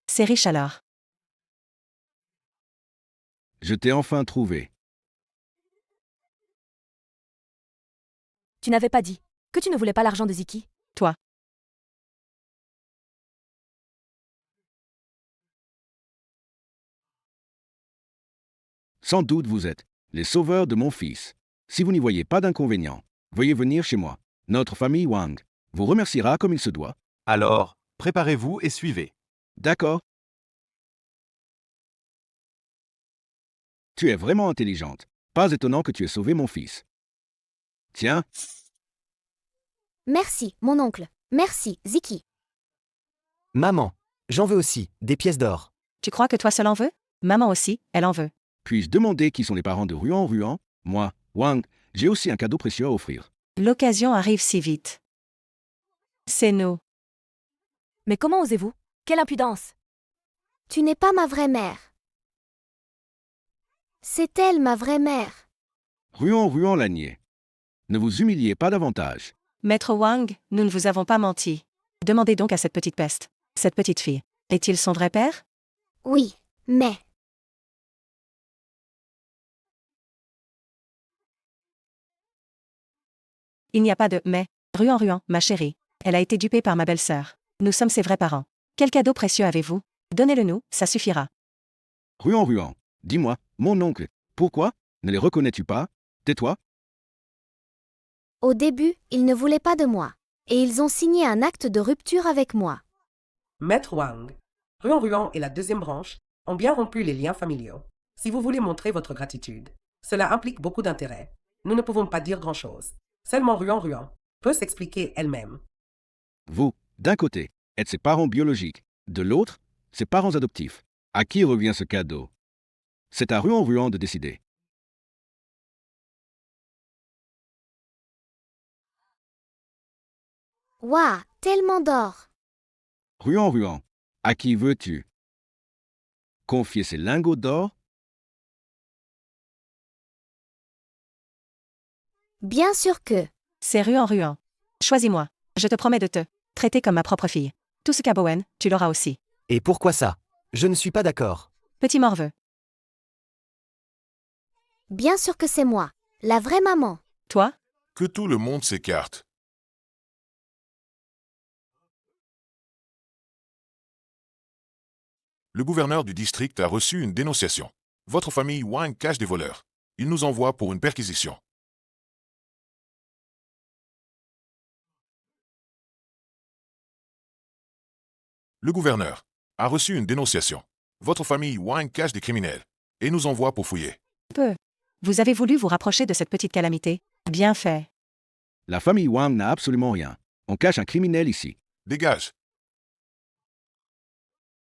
E: C'est riche alors.
O: Je t'ai enfin trouvé.
D: Tu n'avais pas dit que tu ne voulais pas l'argent de Ziki?
E: Toi.
O: Sans doute vous êtes les sauveurs de mon fils. Si vous n'y voyez pas d'inconvénient, veuillez venir chez moi. Notre famille Wang vous remerciera comme il se doit.
L: Alors, préparez-vous et suivez.
O: D'accord? Tu es vraiment intelligente. Pas étonnant que tu aies sauvé mon fils. Tiens,
A: Merci, mon oncle. Merci, Ziki.
K: Maman, j'en veux aussi, des pièces d'or.
E: Tu crois que toi seul en veux? Maman aussi, elle en veut.
O: puis-je demander qui sont les parents de Ruan? Moi, Wang, j'ai aussi un cadeau précieux à offrir.
E: L'occasion arrive si vite. C'est nous.
D: Mais comment osez-vous? Quelle impudence!
A: Tu n'es pas ma vraie mère. C'est elle ma vraie mère.
O: Ruan Lanier. Ne vous humiliez pas davantage.
E: Maître Wang, nous ne vous avons pas menti. Demandez donc à cette petite peste. Cette petite fille. Est-il son vrai père?
A: Oui, mais...
E: Il n'y a pas de mais. Ruan, ma chérie. Elle a été dupée par ma belle-sœur. Nous sommes ses vrais parents. Quel cadeau précieux avez-vous? Donnez-le-nous, ça suffira.
O: Ruan, dis-moi, mon oncle, pourquoi ne les reconnais-tu pas? Tais-toi.
A: Au début, il ne voulait pas de moi. Et ils ont signé un acte de rupture avec moi.
H: Maître Wang, Ruan et la deuxième branche ont bien rompu les liens familiaux. Si vous voulez montrer votre gratitude, cela implique beaucoup d'intérêt. Nous ne pouvons pas dire grand-chose. Seulement Ruan peut s'expliquer elle-même.
O: Vous, d'un côté, êtes ses parents biologiques, de l'autre, ses parents adoptifs. À qui revient ce cadeau? C'est à Ruan de décider.
A: Waouh, tellement d'or!
O: Ruan, à qui veux-tu confier ces lingots d'or?
A: Bien sûr que.
E: C'est Ruan. Choisis-moi. Je te promets de te traiter comme ma propre fille. Tout ce qu'a Bowen, tu l'auras aussi.
K: Et pourquoi ça? Je ne suis pas d'accord.
E: Petit morveux.
A: Bien sûr que c'est moi, la vraie maman.
E: Toi?
P: Que tout le monde s'écarte. Le gouverneur du district a reçu une dénonciation. Votre famille Wang cache des voleurs. Il nous envoie pour une perquisition. Le gouverneur a reçu une dénonciation. Votre famille Wang cache des criminels et nous envoie pour fouiller.
E: Peu. Vous avez voulu vous rapprocher de cette petite calamité. Bien fait.
O: La famille Wang n'a absolument rien. On cache un criminel ici.
P: Dégage.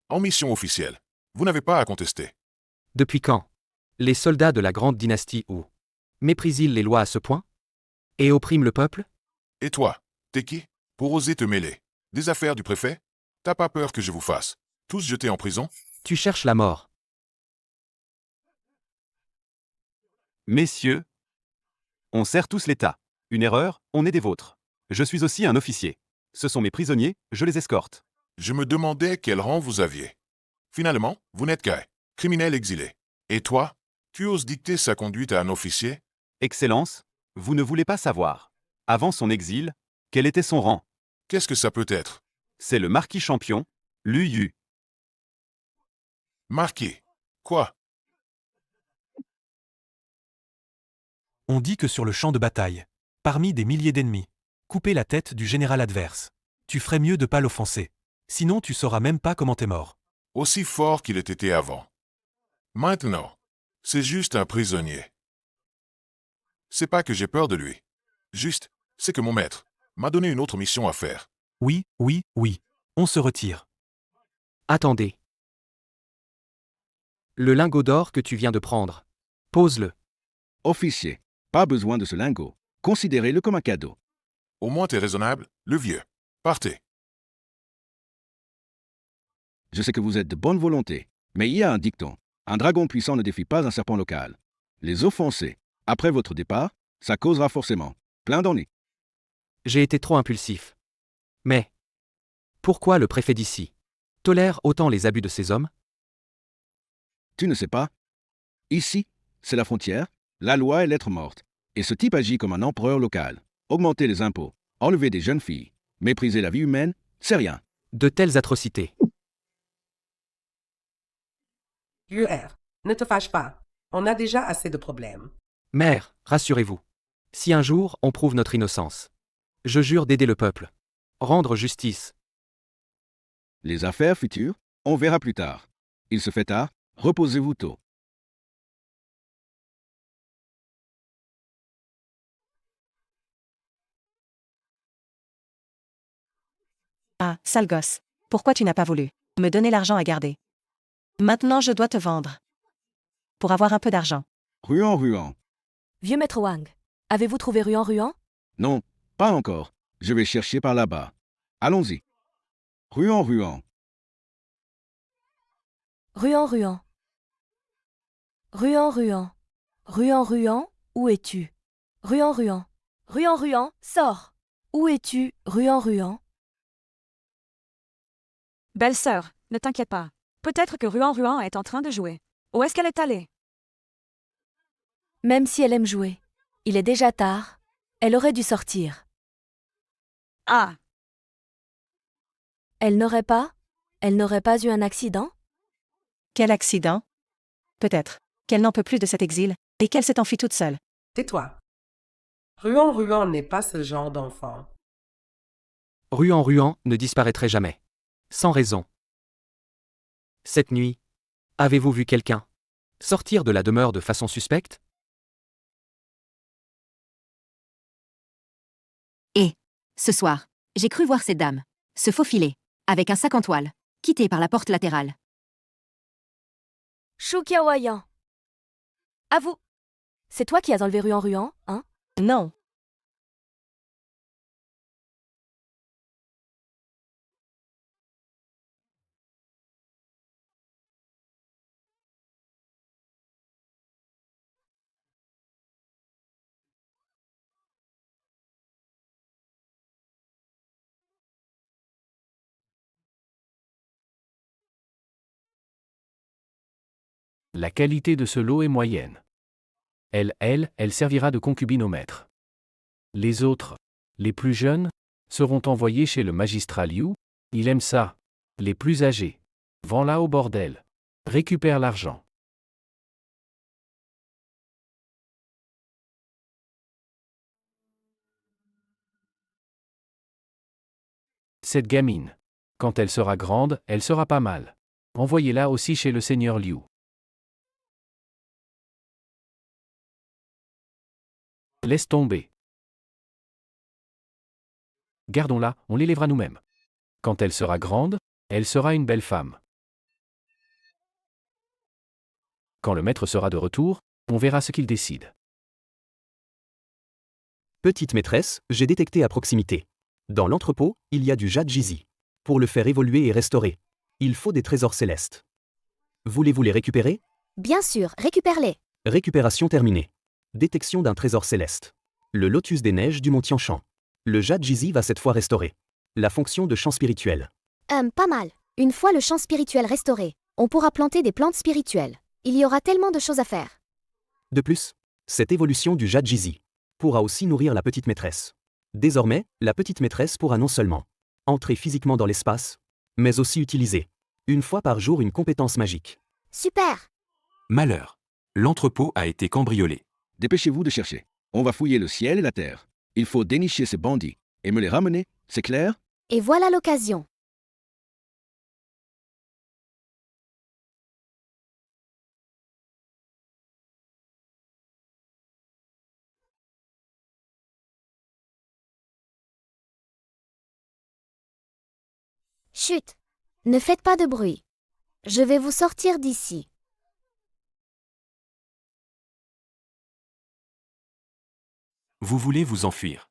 P: En mission officielle, vous n'avez pas à contester.
J: Depuis quand les soldats de la grande dynastie Wu méprisent-ils les lois à ce point? Et oppriment le peuple?
P: Et toi, t'es qui pour oser te mêler des affaires du préfet? T'as pas peur que je vous fasse tous jeter en prison?
J: Tu cherches la mort.
L: Messieurs, on sert tous l'État. Une erreur, on est des vôtres. Je suis aussi un officier. Ce sont mes prisonniers, je les escorte.
P: Je me demandais quel rang vous aviez. Finalement, vous n'êtes qu'un criminel exilé. Et toi, tu oses dicter sa conduite à un officier?
L: Excellence, vous ne voulez pas savoir. Avant son exil, quel était son rang?
P: Qu'est-ce que ça peut être?
L: C'est le marquis champion, Lu Yu.
P: Marquis. Quoi?
N: On dit que sur le champ de bataille, parmi des milliers d'ennemis, couper la tête du général adverse. Tu ferais mieux de pas l'offenser. Sinon tu sauras même pas comment t'es mort.
P: Aussi fort qu'il ait été avant. Maintenant, c'est juste un prisonnier. C'est pas que j'ai peur de lui. Juste, c'est que mon maître m'a donné une autre mission à faire.
N: Oui. On se retire.
J: Attendez. Le lingot d'or que tu viens de prendre. Pose-le.
O: Officier, pas besoin de ce lingot. Considérez-le comme un cadeau.
P: Au moins t'es raisonnable, le vieux. Partez.
O: Je sais que vous êtes de bonne volonté, mais il y a un dicton. Un dragon puissant ne défie pas un serpent local. Les offenser, après votre départ, ça causera forcément plein d'ennuis.
J: J'ai été trop impulsif. Mais pourquoi le préfet d'ici tolère autant les abus de ces hommes?
O: Tu ne sais pas? Ici, c'est la frontière, la loi est lettre morte. Et ce type agit comme un empereur local. Augmenter les impôts, enlever des jeunes filles, mépriser la vie humaine, c'est rien.
J: De telles atrocités.
H: UR, ne te fâche pas. On a déjà assez de problèmes.
J: Mère, rassurez-vous. Si un jour on prouve notre innocence, je jure d'aider le peuple. Rendre justice.
O: Les affaires futures, on verra plus tard. Il se fait tard, reposez-vous tôt.
E: Ah, sale gosse. Pourquoi tu n'as pas voulu me donner l'argent à garder? Maintenant je dois te vendre. Pour avoir un peu d'argent.
O: Ruan.
D: Vieux maître Wang, avez-vous trouvé Ruan?
O: Non, pas encore. Je vais chercher par là-bas. Allons-y. Ruan.
D: Ruan. Ruan, où es-tu? Ruan, sors! Où es-tu, Ruan?
B: Belle-sœur, ne t'inquiète pas. Peut-être que Ruan est en train de jouer. Où est-ce qu'elle est allée?
D: Même si elle aime jouer, il est déjà tard. Elle aurait dû sortir.
B: Ah!
D: Elle n'aurait pas eu un accident?
E: Quel accident? Peut-être qu'elle n'en peut plus de cet exil, et qu'elle s'est enfuie toute seule.
H: Tais-toi. Ruan n'est pas ce genre d'enfant.
J: Ruan ne disparaîtrait jamais. Sans raison. Cette nuit, avez-vous vu quelqu'un sortir de la demeure de façon suspecte?
Q: Et, ce soir, j'ai cru voir cette dame se faufiler, avec un sac en toile, quitter par la porte latérale.
D: Shukiawayan. Avoue. C'est toi qui as enlevé Ruan, hein?
E: Non.
C: La qualité de ce lot est moyenne. Elle servira de concubine au maître. Les autres, les plus jeunes, seront envoyés chez le magistrat Liu. Il aime ça. Les plus âgés. Vends-la au bordel. Récupère l'argent. Cette gamine. Quand elle sera grande, elle sera pas mal. Envoyez-la aussi chez le seigneur Liu. Laisse tomber. Gardons-la, on l'élèvera nous-mêmes. Quand elle sera grande, elle sera une belle femme. Quand le maître sera de retour, on verra ce qu'il décide.
F: Petite maîtresse, j'ai détecté à proximité. Dans l'entrepôt, il y a du jade Jizi. Pour le faire évoluer et restaurer, il faut des trésors célestes. Voulez-vous les récupérer?
A: Bien sûr, récupère-les.
F: Récupération terminée. Détection d'un trésor céleste. Le lotus des neiges du mont Tianshan. Le jade Jizi va cette fois restaurer la fonction de champ spirituel.
A: Pas mal. Une fois le champ spirituel restauré, on pourra planter des plantes spirituelles. Il y aura tellement de choses à faire.
F: De plus, cette évolution du jade Jizi pourra aussi nourrir la petite maîtresse. Désormais, la petite maîtresse pourra non seulement entrer physiquement dans l'espace, mais aussi utiliser, une fois par jour, une compétence magique.
A: Super!
L: Malheur. L'entrepôt a été cambriolé.
O: Dépêchez-vous de chercher. On va fouiller le ciel et la terre. Il faut dénicher ces bandits et me les ramener, c'est clair?
A: Et voilà l'occasion. Chut! Ne faites pas de bruit. Je vais vous sortir d'ici.
G: Vous voulez vous enfuir.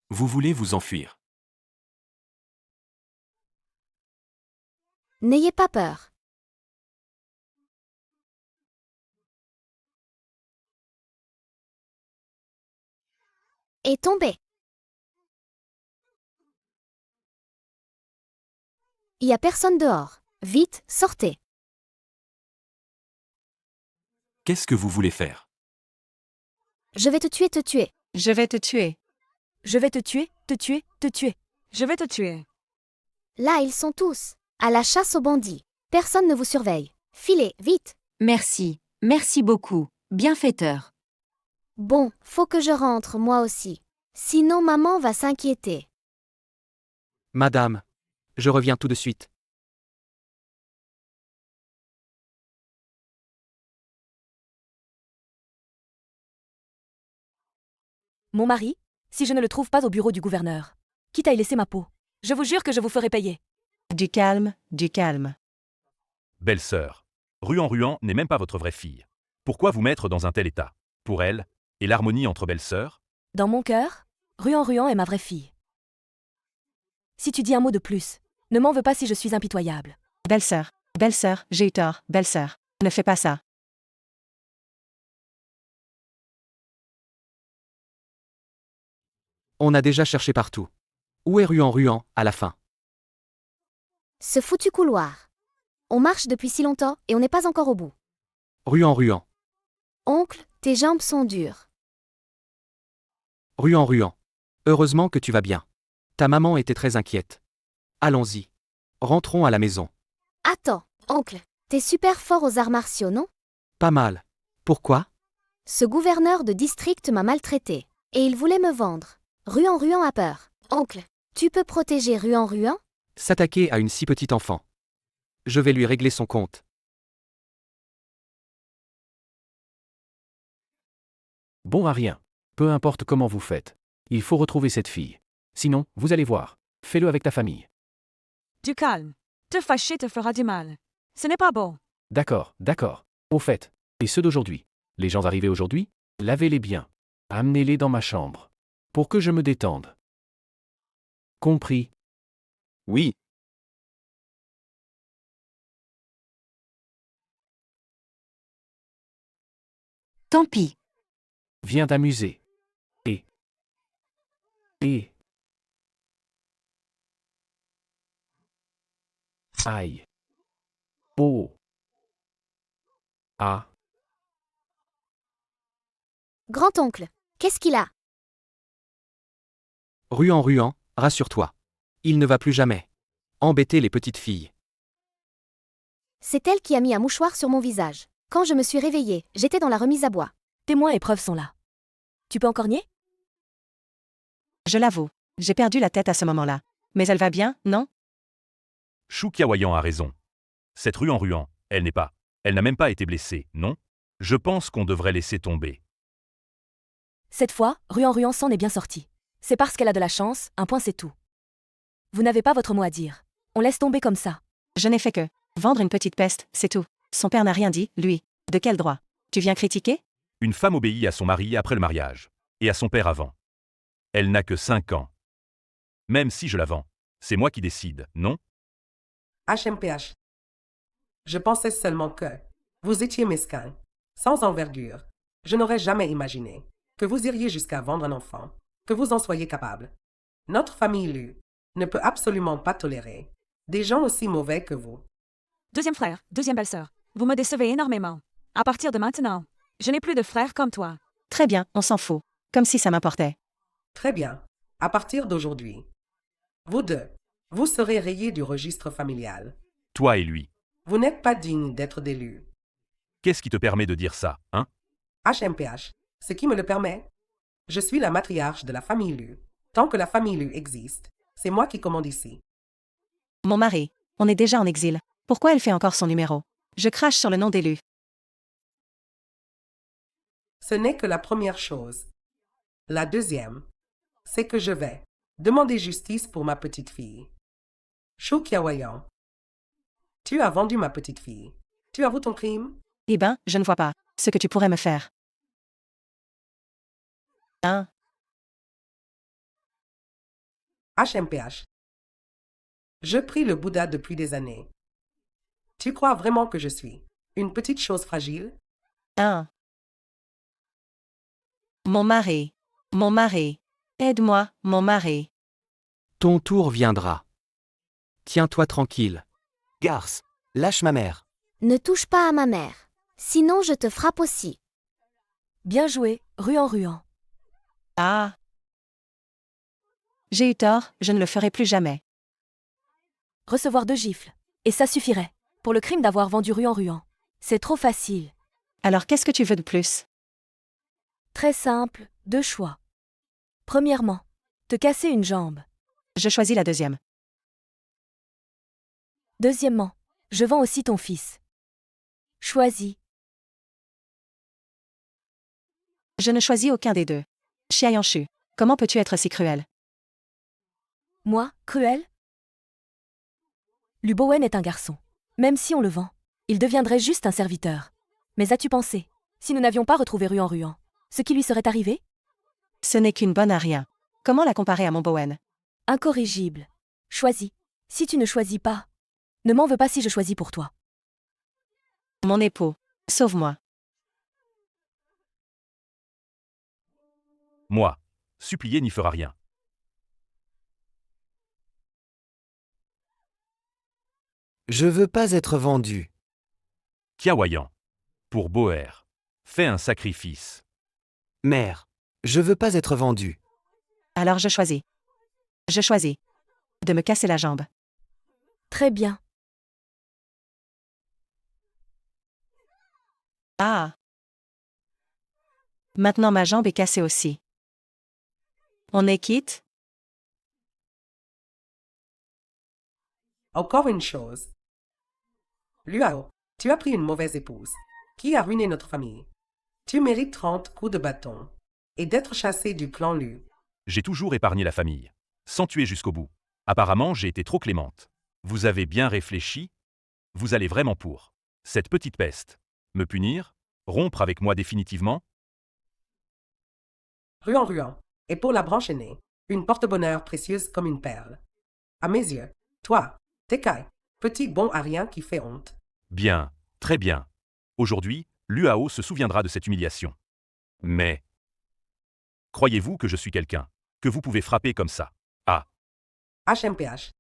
G: Vous voulez vous enfuir.
A: N'ayez pas peur. Et tombez. Il n'y a personne dehors. Vite, sortez.
G: Qu'est-ce que vous voulez faire?
A: Je vais te tuer, te tuer.
E: Je vais te tuer.
D: Je vais te tuer, te tuer, te tuer.
B: Je vais te tuer.
A: Là, ils sont tous. À la chasse aux bandits. Personne ne vous surveille. Filez, vite.
Q: Merci, merci beaucoup, bienfaiteur.
A: Bon, faut que je rentre, moi aussi. Sinon, maman va s'inquiéter.
J: Madame, je reviens tout de suite.
D: Mon mari, si je ne le trouve pas au bureau du gouverneur, quitte à y laisser ma peau, je vous jure que je vous ferai payer.
E: Du calme, du calme.
G: Belle-sœur. Ruan n'est même pas votre vraie fille. Pourquoi vous mettre dans un tel état? Pour elle, et l'harmonie entre belles-sœurs?
D: Dans mon cœur, Ruan est ma vraie fille. Si tu dis un mot de plus, ne m'en veux pas si je suis impitoyable.
E: Belle-sœur, j'ai eu tort, belle-sœur. Ne fais pas ça.
J: On a déjà cherché partout. Où est Ruan à la fin?
A: Ce foutu couloir. On marche depuis si longtemps et on n'est pas encore au bout.
J: Ruan.
A: Oncle, tes jambes sont dures.
J: Ruan. Heureusement que tu vas bien. Ta maman était très inquiète. Allons-y. Rentrons à la maison.
A: Attends, oncle, t'es super fort aux arts martiaux, non?
J: Pas mal. Pourquoi?
A: Ce gouverneur de district m'a maltraité. Et il voulait me vendre. Ruan a peur. Oncle, tu peux protéger Ruan?
J: S'attaquer à une si petite enfant. Je vais lui régler son compte.
C: Bon à rien. Peu importe comment vous faites. Il faut retrouver cette fille. Sinon, vous allez voir. Fais-le avec ta famille.
B: Du calme. Te fâcher te fera du mal. Ce n'est pas beau.
C: D'accord, d'accord. Au fait. Et ceux d'aujourd'hui. Les gens arrivés aujourd'hui, lavez-les bien. Amenez-les dans ma chambre. Pour que je me détende. Compris.
L: Oui.
Q: Tant pis.
C: Viens t'amuser. Et. Aïe. Oh. Ah.
A: Grand-oncle, qu'est-ce qu'il a?
J: Ruan, rassure-toi. Il ne va plus jamais embêter les petites filles.
A: C'est elle qui a mis un mouchoir sur mon visage. Quand je me suis réveillée, j'étais dans la remise à bois.
D: Témoins et preuves sont là. Tu peux encore nier?
E: Je l'avoue, j'ai perdu la tête à ce moment-là. Mais elle va bien, non?
G: Chou Kiawayan a raison. Cette Ruan, elle n'est pas. Elle n'a même pas été blessée, non? Je pense qu'on devrait laisser tomber.
D: Cette fois, Ruan s'en est bien sorti. C'est parce qu'elle a de la chance, un point c'est tout. Vous n'avez pas votre mot à dire. On laisse tomber comme ça.
E: Je n'ai fait que vendre une petite peste, c'est tout. Son père n'a rien dit, lui. De quel droit? Tu viens critiquer?
G: Une femme obéit à son mari après le mariage. Et à son père avant. Elle n'a que 5 ans. Même si je la vends, c'est moi qui décide, non?
H: HMPH. Je pensais seulement que vous étiez mesquin, sans envergure. Je n'aurais jamais imaginé que vous iriez jusqu'à vendre un enfant, que vous en soyez capable. Notre famille Lu ne peut absolument pas tolérer des gens aussi mauvais que vous.
B: Deuxième frère, deuxième belle-sœur. Vous me décevez énormément. À partir de maintenant, je n'ai plus de frères comme toi.
E: Très bien, on s'en fout. Comme si ça m'importait.
H: Très bien. À partir d'aujourd'hui, vous deux, vous serez rayés du registre familial.
G: Toi et lui.
H: Vous n'êtes pas digne d'être d'élu.
G: Qu'est-ce qui te permet de dire ça, hein?
H: HMPH, ce qui me le permet. Je suis la matriarche de la famille Lu. Tant que la famille Lu existe, c'est moi qui commande ici.
E: Mon mari, on est déjà en exil. Pourquoi elle fait encore son numéro? Je crache sur le nom d'élu.
H: Ce n'est que la première chose. La deuxième, c'est que je vais demander justice pour ma petite fille. Chou Kiawayan, tu as vendu ma petite fille. Tu avoues ton crime?
E: Eh ben, je ne vois pas ce que tu pourrais me faire. Hein?
H: HMPH. Je prie le Bouddha depuis des années. Tu crois vraiment que je suis une petite chose fragile?
E: Hein? Mon mari. Mon mari. Aide-moi, mon mari.
J: Ton tour viendra. Tiens-toi tranquille.
K: Garce, lâche ma mère.
A: Ne touche pas à ma mère. Sinon je te frappe aussi.
D: Bien joué, Ruan.
E: Ah. J'ai eu tort, je ne le ferai plus jamais.
D: Recevoir 2 gifles. Et ça suffirait. Pour le crime d'avoir vendu Ruan. C'est trop facile.
E: Alors qu'est-ce que tu veux de plus?
D: Très simple, 2 choix. Premièrement, te casser une jambe.
E: Je choisis la deuxième.
D: Deuxièmement, je vends aussi ton fils. Choisis.
E: Je ne choisis aucun des deux. Xiayanshu, comment peux-tu être si cruel?
D: Moi, cruel? Lu Bowen est un garçon. Même si on le vend, il deviendrait juste un serviteur. Mais as-tu pensé, si nous n'avions pas retrouvé Ruan, ce qui lui serait arrivé?
E: Ce n'est qu'une bonne à rien. Comment la comparer à mon Bowen?
D: Incorrigible. Choisis. Si tu ne choisis pas, ne m'en veux pas si je choisis pour toi.
E: Mon époux, sauve-moi.
G: Moi. Supplier n'y fera rien.
K: Je veux pas être vendu.
G: Kiawayan. Pour Boer. Fais un sacrifice.
K: Mère, je veux pas être vendu.
E: Alors je choisis. Je choisis. De me casser la jambe.
D: Très bien.
E: Ah. Maintenant ma jambe est cassée aussi. On est quitte?
H: Encore une chose. Luao, tu as pris une mauvaise épouse, qui a ruiné notre famille. Tu mérites 30 coups de bâton, et d'être chassé du clan Lu.
G: J'ai toujours épargné la famille, sans tuer jusqu'au bout. Apparemment, j'ai été trop clémente. Vous avez bien réfléchi? Vous allez vraiment pour cette petite peste. Me punir? Rompre avec moi définitivement?
H: Ruan, et pour la branche aînée, une porte-bonheur précieuse comme une perle. À mes yeux, toi, Tekai, petit bon à rien qui fait honte.
G: Bien, très bien. Aujourd'hui, Luao se souviendra de cette humiliation. Mais croyez-vous que je suis quelqu'un que vous pouvez frapper comme ça? Ah,
H: HMPH.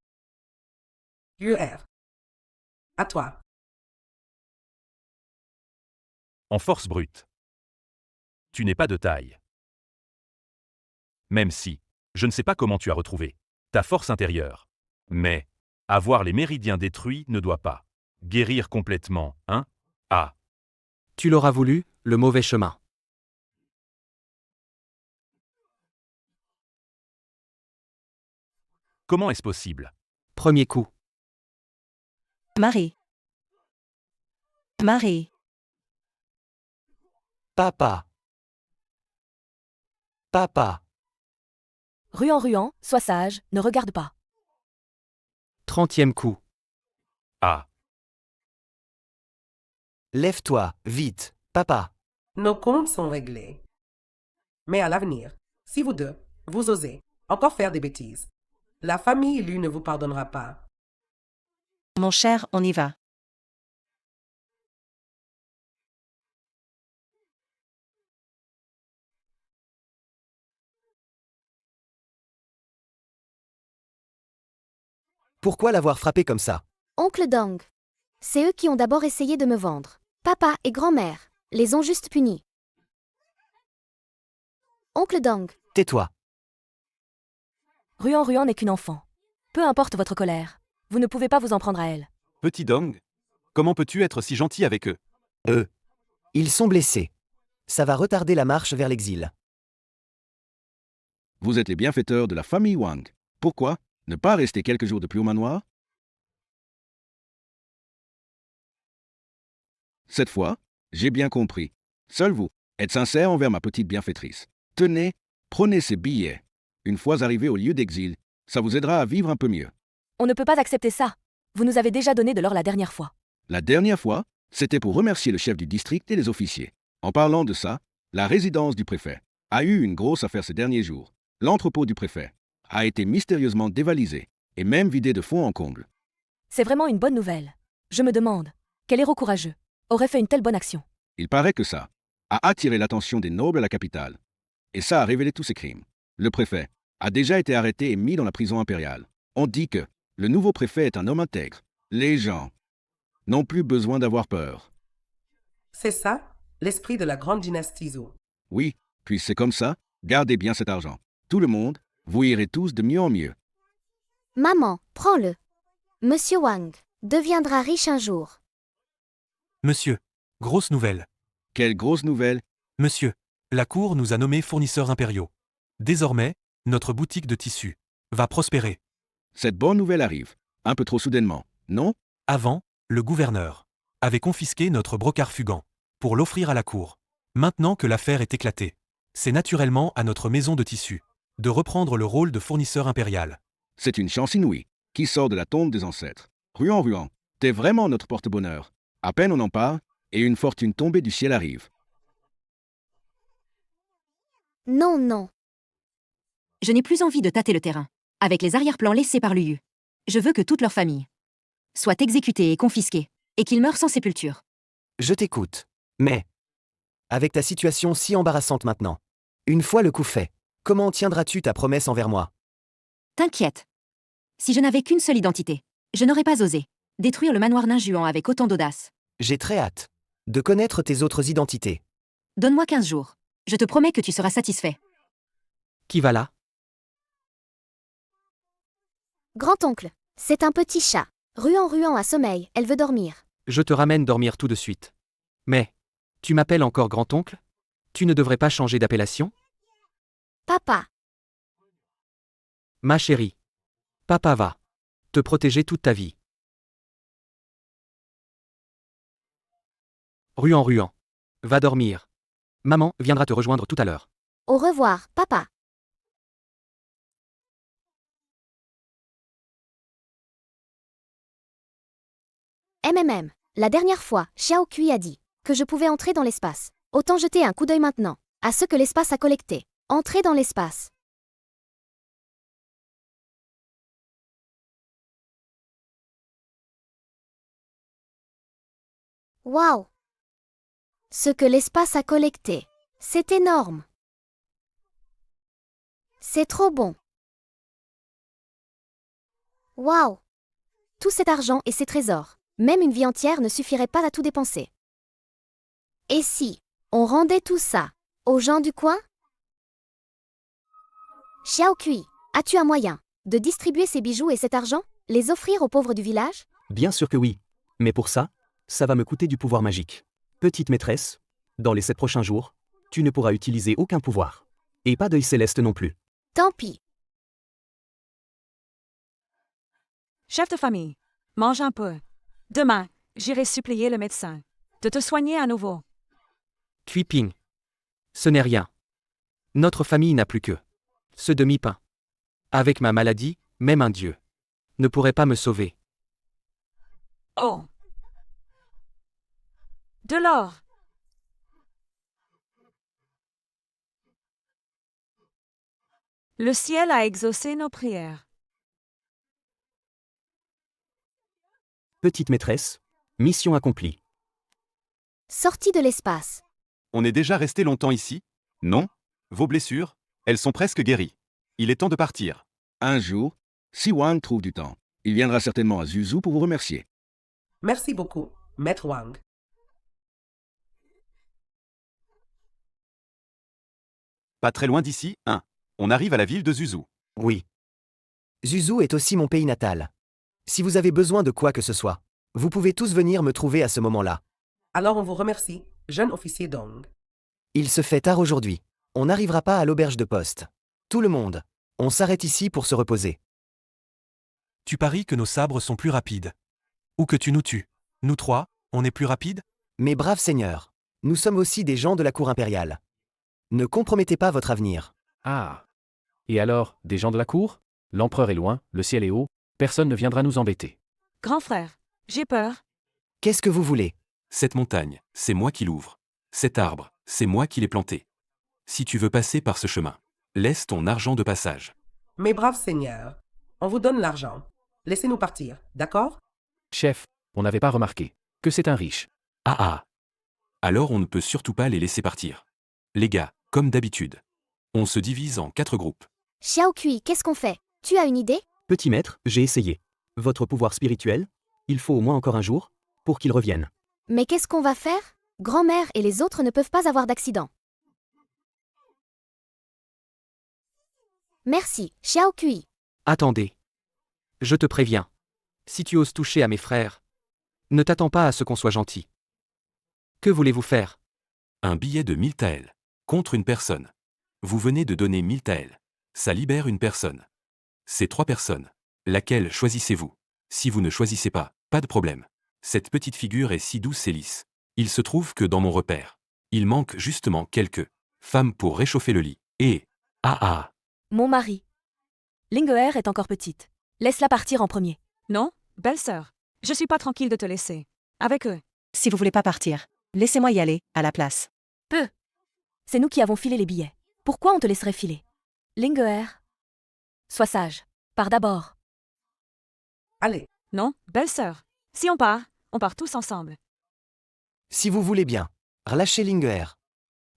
H: UR. À toi.
G: en force brute. Tu n'es pas de taille. Même si, je ne sais pas comment tu as retrouvé ta force intérieure. Mais, avoir les méridiens détruits ne doit pas guérir complètement, hein? Ah,
J: Tu l'auras voulu, le mauvais chemin.
G: comment est-ce possible?
J: Premier coup.
E: Marie. Marie.
K: Papa. Papa.
D: Ruan, sois sage, ne regarde pas.
J: 30e coup.
G: Ah,
K: Lève-toi, vite, papa.
H: Nos comptes sont réglés. Mais à l'avenir, si vous deux, vous osez encore faire des bêtises, la famille Lu ne vous pardonnera pas.
E: Mon cher, on y va.
K: Pourquoi l'avoir frappé comme ça?
A: Oncle Dong. C'est eux qui ont d'abord essayé de me vendre. Papa et grand-mère les ont juste punis. Oncle Dong.
K: Tais-toi.
D: Ruan n'est qu'une enfant. Peu importe votre colère, vous ne pouvez pas vous en prendre à elle.
L: Petit Dong, comment peux-tu être si gentil avec eux?
K: Ils sont blessés. Ça va retarder la marche vers l'exil.
O: Vous êtes les bienfaiteurs de la famille Wang. Pourquoi ne pas rester quelques jours de plus au manoir? Cette fois, j'ai bien compris. Seul vous êtes sincère envers ma petite bienfaitrice. Tenez, prenez ces billets. Une fois arrivé au lieu d'exil, ça vous aidera à vivre un peu mieux.
D: On ne peut pas accepter ça. Vous nous avez déjà donné de l'or la dernière fois.
O: La dernière fois, c'était pour remercier le chef du district et les officiers. En parlant de ça, la résidence du préfet a eu une grosse affaire ces derniers jours. L'entrepôt du préfet a été mystérieusement dévalisé et même vidé de fond en comble.
D: C'est vraiment une bonne nouvelle. Je me demande, quel héros courageux aurait fait une telle bonne action?
O: Il paraît que ça a attiré l'attention des nobles à la capitale. Et ça a révélé tous ses crimes. Le préfet a déjà été arrêté et mis dans la prison impériale. On dit que le nouveau préfet est un homme intègre. Les gens n'ont plus besoin d'avoir peur.
H: C'est ça, l'esprit de la grande dynastie Zhou.
O: Oui, puis c'est comme ça, gardez bien cet argent. Tout le monde, vous irez tous de mieux en mieux.
A: Maman, prends-le. Monsieur Wang deviendra riche un jour.
N: Monsieur, grosse nouvelle.
O: Quelle grosse nouvelle!
N: Monsieur, la cour nous a nommés fournisseurs impériaux. Désormais, notre boutique de tissus va prospérer.
O: Cette bonne nouvelle arrive, un peu trop soudainement, non?
N: Avant, le gouverneur avait confisqué notre brocart fugant pour l'offrir à la cour. Maintenant que l'affaire est éclatée, c'est naturellement à notre maison de tissus de reprendre le rôle de fournisseur impérial.
O: C'est une chance inouïe, qui sort de la tombe des ancêtres. Ruan, t'es vraiment notre porte-bonheur. À peine on en parle, et une fortune tombée du ciel arrive.
A: Non.
Q: Je n'ai plus envie de tâter le terrain. Avec les arrière-plans laissés par l'UU. Je veux que toute leur famille soit exécutée et confisquée, et qu'ils meurent sans sépulture.
K: Je t'écoute. Mais, avec ta situation si embarrassante maintenant, une fois le coup fait, comment tiendras-tu ta promesse envers moi?
Q: T'inquiète. Si je n'avais qu'une seule identité, je n'aurais pas osé détruire le manoir Ninjuan avec autant d'audace.
K: J'ai très hâte de connaître tes autres identités.
Q: Donne-moi 15 jours. Je te promets que tu seras satisfait.
J: Qui va là?
A: Grand-oncle, c'est un petit chat. Ruan a sommeil, elle veut dormir.
J: Je te ramène dormir tout de suite. Mais, tu m'appelles encore grand-oncle? Tu ne devrais pas changer d'appellation?
A: Papa.
J: Ma chérie. Papa va te protéger toute ta vie. Ruan Ruan. Va dormir. Maman viendra te rejoindre tout à l'heure.
A: Au revoir, papa. La dernière fois, Xiao Kui a dit que je pouvais entrer dans l'espace. Autant jeter un coup d'œil maintenant à ce que l'espace a collecté. Entrer dans l'espace. Waouh! Ce que l'espace a collecté. C'est énorme. C'est trop bon. Waouh! Tout cet argent et ces trésors. Même une vie entière ne suffirait pas à tout dépenser. Et si on rendait tout ça aux gens du coin? Xiao Kui, as-tu un moyen de distribuer ces bijoux et cet argent, les offrir aux pauvres du village?
F: Bien sûr que oui. Mais pour ça, ça va me coûter du pouvoir magique. Petite maîtresse, dans les 7 prochains jours, tu ne pourras utiliser aucun pouvoir. Et pas d'œil céleste non plus.
A: Tant pis.
B: Chef de famille, mange un peu. Demain, j'irai supplier le médecin de te soigner à nouveau.
J: Cui Ping. Ce n'est rien. Notre famille n'a plus que ce demi-pain. Avec ma maladie, même un dieu ne pourrait pas me sauver.
B: Oh! De l'or! Le ciel a exaucé nos prières.
F: Petite maîtresse, mission accomplie.
A: Sortie de l'espace.
L: On est déjà resté longtemps ici? Non? Vos blessures? Elles sont presque guéries. Il est temps de partir.
O: Un jour, si Wang trouve du temps, il viendra certainement à Zuzu pour vous remercier.
H: Merci beaucoup, Maître Wang.
L: Pas très loin d'ici, hein. On arrive à la ville de Zuzu.
K: Oui. Zuzu est aussi mon pays natal. Si vous avez besoin de quoi que ce soit, vous pouvez tous venir me trouver à ce moment-là.
H: Alors on vous remercie, jeune officier Dong.
K: Il se fait tard aujourd'hui. On n'arrivera pas à l'auberge de poste. Tout le monde. On s'arrête ici pour se reposer.
N: Tu paries que nos sabres sont plus rapides. Ou que tu nous tues. Nous trois, on est plus rapides?
K: Mes braves seigneurs, nous sommes aussi des gens de la cour impériale. Ne compromettez pas votre avenir.
C: Ah. Et alors, des gens de la cour? L'empereur est loin, le ciel est haut, personne ne viendra nous embêter.
B: Grand frère, j'ai peur.
K: Qu'est-ce que vous voulez?
N: Cette montagne, c'est moi qui l'ouvre. Cet arbre, c'est moi qui l'ai planté. Si tu veux passer par ce chemin, laisse ton argent de passage.
H: Mes braves seigneurs, on vous donne l'argent. Laissez-nous partir, d'accord?
C: Chef, on n'avait pas remarqué que c'est un riche.
N: Ah ah. Alors on ne peut surtout pas les laisser partir. Les gars, comme d'habitude. On se divise en 4 groupes.
A: Xiao Kui, qu'est-ce qu'on fait? Tu as une idée?
F: Petit maître, j'ai essayé. Votre pouvoir spirituel, il faut au moins encore un jour pour qu'il revienne.
A: Mais qu'est-ce qu'on va faire? Grand-mère et les autres ne peuvent pas avoir d'accident. Merci, Xiao Kui.
J: Attendez. Je te préviens. Si tu oses toucher à mes frères, ne t'attends pas à ce qu'on soit gentil. Que voulez-vous faire?
N: Un billet de 1000 taels. Contre une personne. Vous venez de donner 1000 taels. Ça libère une personne. C'est 3 personnes. Laquelle choisissez-vous? Si vous ne choisissez pas, pas de problème. Cette petite figure est si douce et lisse. Il se trouve que dans mon repère, il manque justement quelques femmes pour réchauffer le lit. Et... Ah.
D: Mon mari. Lingeer est encore petite. Laisse-la partir en premier.
B: Non, belle-sœur, je suis pas tranquille de te laisser. Avec eux.
E: Si vous voulez pas partir, laissez-moi y aller, à la place.
D: Peu. C'est nous qui avons filé les billets. Pourquoi on te laisserait filer? Lingeer. Sois sage. Pars d'abord.
H: Allez.
B: Non, belle-sœur. Si on part tous ensemble.
K: Si vous voulez bien, relâchez Lingeer.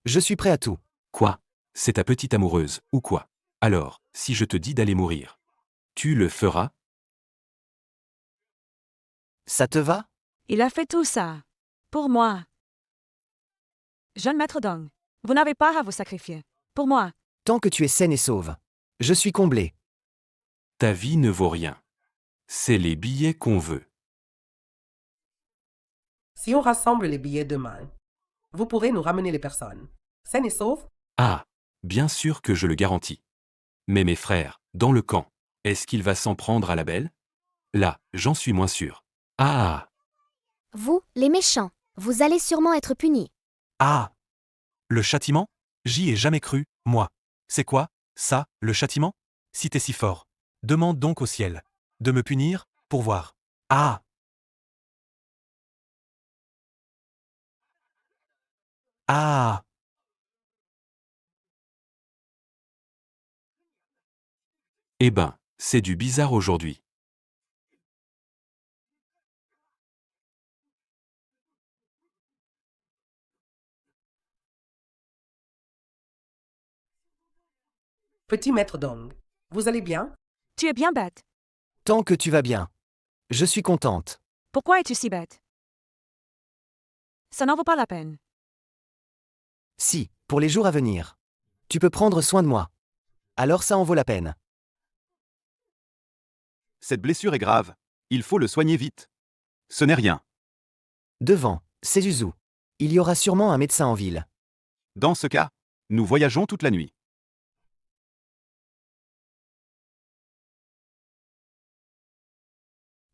K: Je suis prêt à tout.
N: Quoi? C'est ta petite amoureuse, ou quoi? Alors, si je te dis d'aller mourir, tu le feras?
K: Ça te va?
B: Il a fait tout ça. Pour moi. Jeune maître Dong, vous n'avez pas à vous sacrifier. Pour moi.
K: Tant que tu es saine et sauve. Je suis comblé.
N: Ta vie ne vaut rien. C'est les billets qu'on veut.
H: Si on rassemble les billets demain, vous pourrez nous ramener les personnes. Saines et sauves?
N: Ah, bien sûr que je le garantis. Mais mes frères, Dans le camp. Est-ce qu'il va s'en prendre à la belle? Là, j'en suis moins sûr. Ah!
A: Vous, les méchants, vous allez sûrement être punis.
N: Ah! Le châtiment? J'y ai jamais cru, moi. C'est quoi, ça, le châtiment? Si t'es si fort. Demande donc au ciel. De me punir, pour voir. Ah! Ah! Eh ben, c'est du bizarre aujourd'hui.
H: Petit maître Dong, vous allez bien?
B: Tu es bien bête.
K: Tant que tu vas bien. Je suis contente.
B: Pourquoi es-tu si bête? Ça n'en vaut pas la peine.
K: Si, pour les jours à venir. Tu peux prendre soin de moi. Alors ça en vaut la peine.
L: Cette blessure est grave. Il faut le soigner vite. Ce n'est rien.
K: Devant, c'est Zuzu. Il y aura sûrement un médecin en ville.
L: Dans ce cas, nous voyageons toute la nuit.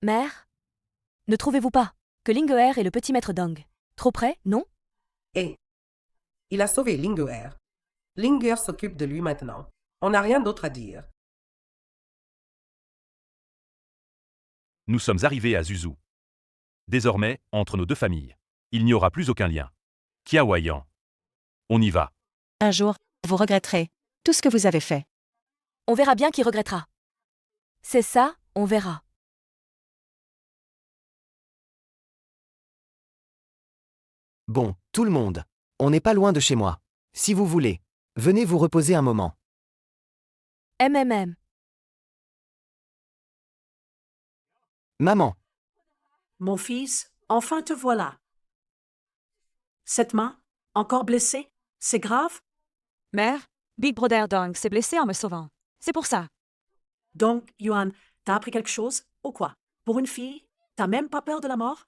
D: Mère? Ne trouvez-vous pas que Lingeher est le petit maître Dong? Trop près, non?
H: Et il a sauvé Lingeher. Lingeher s'occupe de lui maintenant. On n'a rien d'autre à dire.
G: Nous sommes arrivés à Zuzu. Désormais, entre nos deux familles, il n'y aura plus aucun lien. Kiawayan. On y va.
E: Un jour, vous regretterez tout ce que vous avez fait.
D: On verra bien qui regrettera. C'est ça, on verra.
K: Bon, tout le monde. On n'est pas loin de chez moi. Si vous voulez, venez vous reposer un moment.
D: MMM.
K: Maman,
R: Mon fils, enfin te voilà. Cette main, encore blessée, c'est grave?
B: Mère, Big Brother Dong s'est blessé en me sauvant. C'est pour ça.
R: Donc, Yuan, t'as appris quelque chose, ou quoi? Pour une fille, t'as même pas peur de la mort?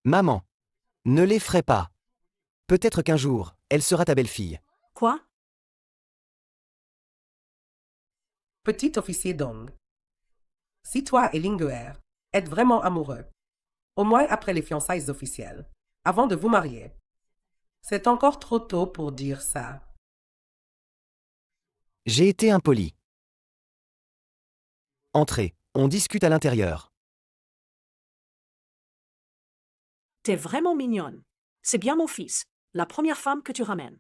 K: maman. Ne l'effraie pas. Peut-être qu'un jour, elle sera ta belle-fille.
R: Quoi?
H: Petit officier Dong. Si toi et Lingeher êtes vraiment amoureux, au moins après les fiançailles officielles, avant de vous marier, c'est encore trop tôt pour dire ça.
K: J'ai été impoli. Entrez, on discute à l'intérieur.
R: T'es vraiment mignonne. C'est bien mon fils, la première femme que tu ramènes.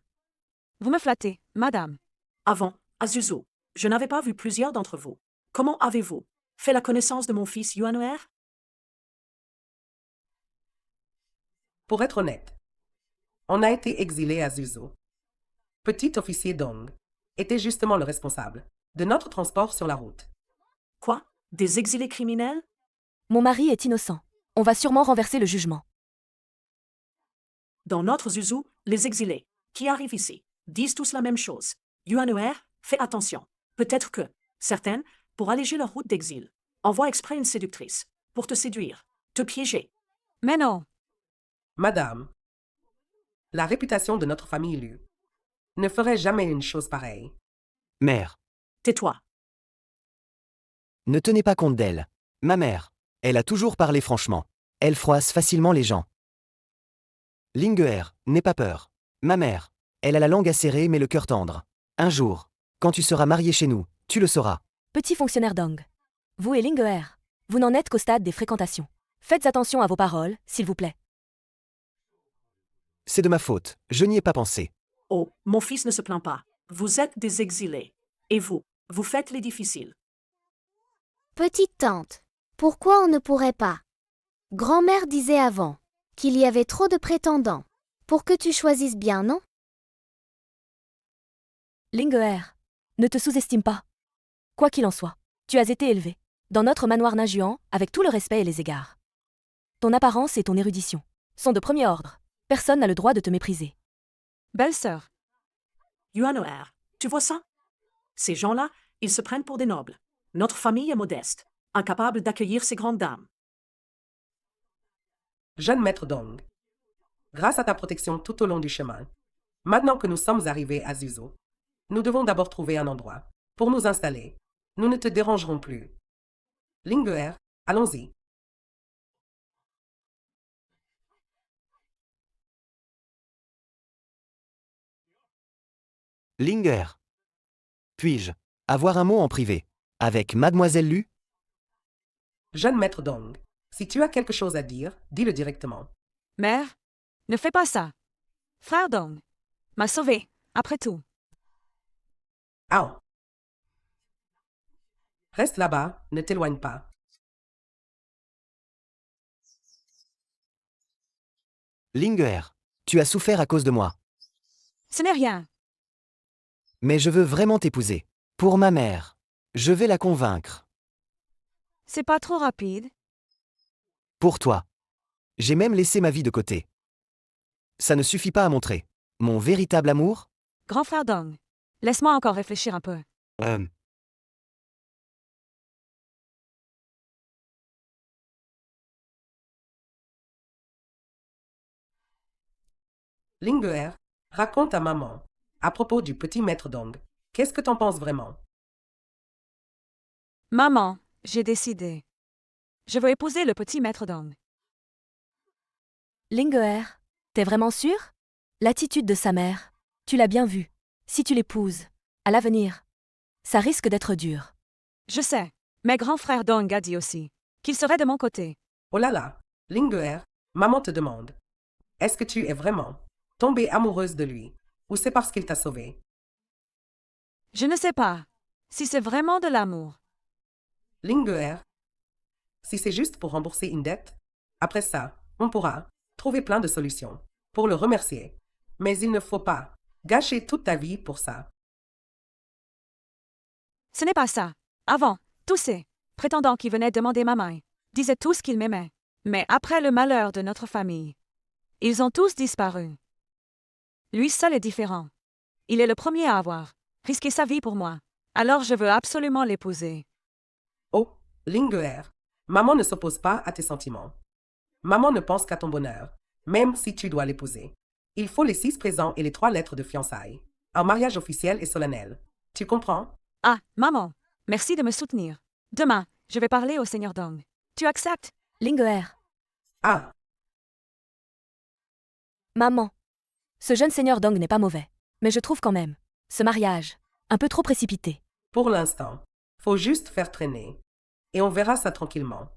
B: Vous me flattez, madame.
R: Avant, à Zuzu, je n'avais pas vu plusieurs d'entre vous. Comment avez-vous fait la connaissance de mon fils Yuan'er?
H: Pour être honnête, on a été exilés à Zuzu. Petit officier Dong était justement le responsable de notre transport sur la route.
R: Quoi? Des exilés criminels?
D: Mon mari est innocent. On va sûrement renverser le jugement.
R: Dans notre Zuzu, les exilés, qui arrivent ici, disent tous la même chose. Yuan'er, fais attention. Peut-être que, certaines, pour alléger leur route d'exil, envoient exprès une séductrice, pour te séduire, te piéger.
B: Mais non.
H: Madame, la réputation de notre famille Lu ne ferait jamais une chose pareille.
K: Mère,
R: Tais-toi.
K: ne tenez pas compte d'elle. Ma mère, elle a toujours parlé franchement. Elle froisse facilement les gens. Lingeher, n'aie pas peur. Ma mère, elle a la langue acérée mais le cœur tendre. Un jour, quand tu seras marié chez nous, tu le sauras.
D: Petit fonctionnaire Dong. Vous et Lingeher, vous n'en êtes qu'au stade des fréquentations. Faites attention à vos paroles, s'il vous plaît.
K: C'est de ma faute, je n'y ai pas pensé.
R: Oh, mon fils ne se plaint pas. Vous êtes des exilés. Et vous, vous faites les difficiles.
A: Petite tante, pourquoi on ne pourrait pas? Grand-mère disait avant qu'il y avait trop de prétendants. Pour que tu choisisses bien, non?
D: Lingeher, ne te sous-estime pas. Quoi qu'il en soit, tu as été élevé, dans notre manoir Ninjuan, avec tout le respect et les égards. Ton apparence et ton érudition sont de premier ordre. Personne n'a le droit de te mépriser.
B: Belle-sœur.
R: Yuan'er, tu vois ça? Ces gens-là, ils se prennent pour des nobles. Notre famille est modeste, incapable d'accueillir ces grandes dames.
H: Jeune maître Dong, grâce à ta protection tout au long du chemin, Maintenant que nous sommes arrivés à Zuzo, nous devons d'abord trouver un endroit pour nous installer. Nous ne te dérangerons plus. Linguer, allons-y.
K: Linger. Puis-je avoir un mot en privé avec Mademoiselle Lu?
H: Jeune maître Dong, si tu as quelque chose à dire, dis-le directement.
B: Mère, ne fais pas ça. Frère Dong m'a sauvé, après tout.
H: Ah. Reste là-bas, ne t'éloigne pas.
K: Linger, tu as souffert à cause de moi.
B: Ce n'est rien.
K: Mais je veux vraiment t'épouser. Pour ma mère. Je vais la convaincre.
B: C'est pas trop rapide.
K: Pour toi. J'ai même laissé ma vie de côté. Ça ne suffit pas à montrer mon véritable amour?
B: Grand frère Dong, laisse-moi encore réfléchir un peu.
H: Linguer, raconte à maman. À propos du petit maître Dong, qu'est-ce que t'en penses vraiment?
B: Maman, j'ai décidé. Je veux épouser le petit maître Dong.
D: Linguer, t'es vraiment sûr? L'attitude de sa mère, tu l'as bien vue. Si tu l'épouses, à l'avenir, ça risque d'être dur.
B: Je sais, mais grand frère Dong a dit aussi qu'il serait de mon côté.
H: Oh là là, Linguer, maman te demande. Est-ce que tu es vraiment tombée amoureuse de lui, ou c'est parce qu'il t'a sauvé?
B: Je ne sais pas si c'est vraiment de l'amour.
H: Linguer, si c'est juste pour rembourser une dette, après ça, on pourra trouver plein de solutions pour le remercier. Mais il ne faut pas gâcher toute ta vie pour ça.
B: Ce n'est pas ça. Avant, tous ces prétendants qui venaient demander ma main disaient tous qu'ils m'aimaient. Mais après le malheur de notre famille, ils ont tous disparu. Lui seul est différent. Il est le premier à avoir risqué sa vie pour moi. Alors je veux absolument l'épouser.
H: Oh, Linguer, maman ne s'oppose pas à tes sentiments. Maman ne pense qu'à ton bonheur, même si tu dois l'épouser. Il faut les 6 présents et les 3 lettres de fiançailles. Un mariage officiel et solennel. Tu comprends?
B: Ah, maman, merci de me soutenir. Demain, je vais parler au Seigneur Dong. Tu acceptes?
D: Linguer.
H: Ah.
D: Maman. Ce jeune seigneur Dong n'est pas mauvais. Mais je trouve quand même ce mariage un peu trop précipité.
H: Pour l'instant, faut juste faire traîner. Et on verra ça tranquillement.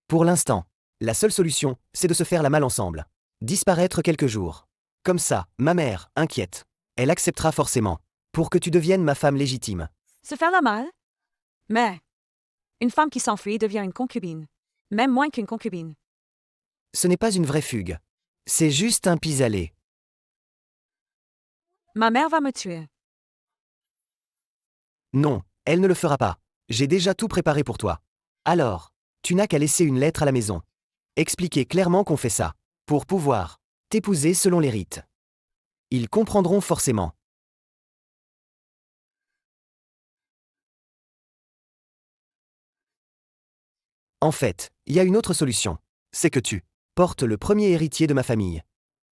K: Pour l'instant, la seule solution, c'est de se faire la malle ensemble. Disparaître quelques jours. Comme ça, ma mère, inquiète. Elle acceptera forcément. Pour que tu deviennes ma femme légitime.
B: Se faire la malle? Mais une femme qui s'enfuit devient une concubine. Même moins qu'une concubine.
K: Ce n'est pas une vraie fugue. C'est juste un pis-aller.
B: Ma mère va me tuer.
K: Non, elle ne le fera pas. J'ai déjà tout préparé pour toi. Alors, tu n'as qu'à laisser une lettre à la maison. Expliquer clairement qu'on fait ça. Pour pouvoir t'épouser selon les rites. Ils comprendront forcément. En fait, il y a une autre solution. C'est que tu portes le premier héritier de ma famille.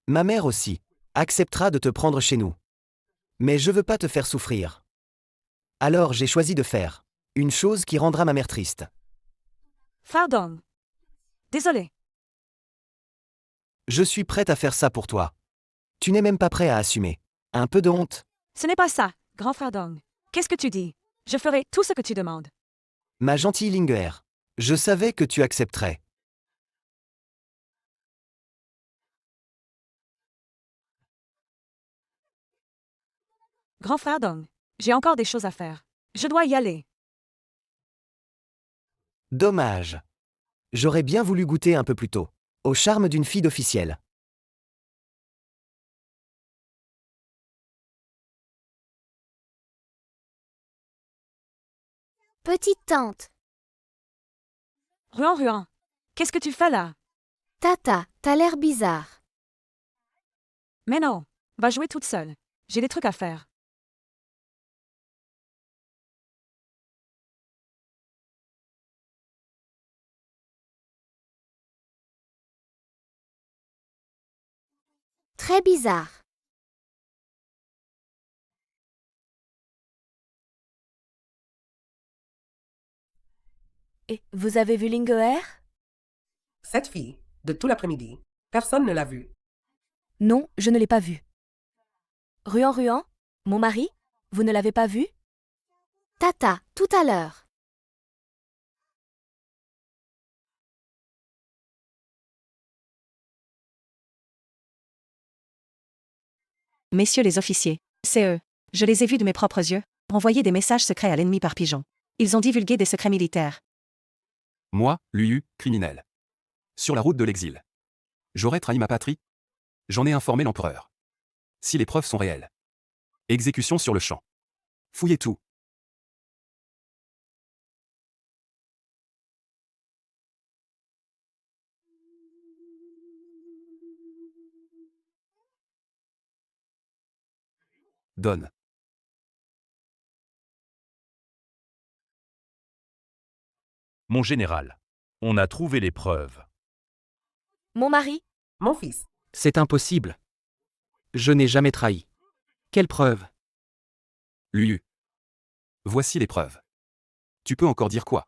K: Ma mère aussi acceptera de te prendre chez nous. Mais je veux pas te faire souffrir. Alors j'ai choisi de faire une chose qui rendra ma mère triste.
B: Frère Dong. Désolé.
K: Je suis prête à faire ça pour toi. Tu n'es même pas prêt à assumer. Un peu de honte.
B: Ce n'est pas ça, grand frère Dong. Qu'est-ce que tu dis? Je ferai tout ce que tu demandes.
K: Ma gentille Linger, je savais que tu accepterais.
B: Grand frère Dong, j'ai encore des choses à faire. Je dois y aller.
K: Dommage. J'aurais bien voulu goûter un peu plus tôt au charme d'une fille d'officiel.
A: Petite tante.
B: Ruan Ruan, qu'est-ce que tu fais là?
A: Tata, t'as l'air bizarre.
B: Mais non, va jouer toute seule. J'ai des trucs à faire.
A: Très bizarre.
D: Et vous avez vu Linguer?
H: Cette fille, de tout l'après-midi, personne ne l'a vue.
D: Non, je ne l'ai pas vue. Ruan, mon mari? Vous ne l'avez pas vu?
A: Tata, tout à l'heure.
E: Messieurs les officiers, c'est eux. Je les ai vus de mes propres yeux, envoyer des messages secrets à l'ennemi par pigeon. Ils ont divulgué des secrets militaires.
J: Moi, Luyu, criminel. Sur la route de l'exil. J'aurais trahi ma patrie? J'en ai informé l'empereur. Si les preuves sont réelles. Exécution sur le champ. Fouillez tout. Donne.
G: Mon général. On a trouvé les preuves.
D: Mon mari?
H: Mon fils.
J: C'est impossible. Je n'ai jamais trahi. Quelle preuve? Luyu. Voici les preuves. Tu peux encore dire quoi?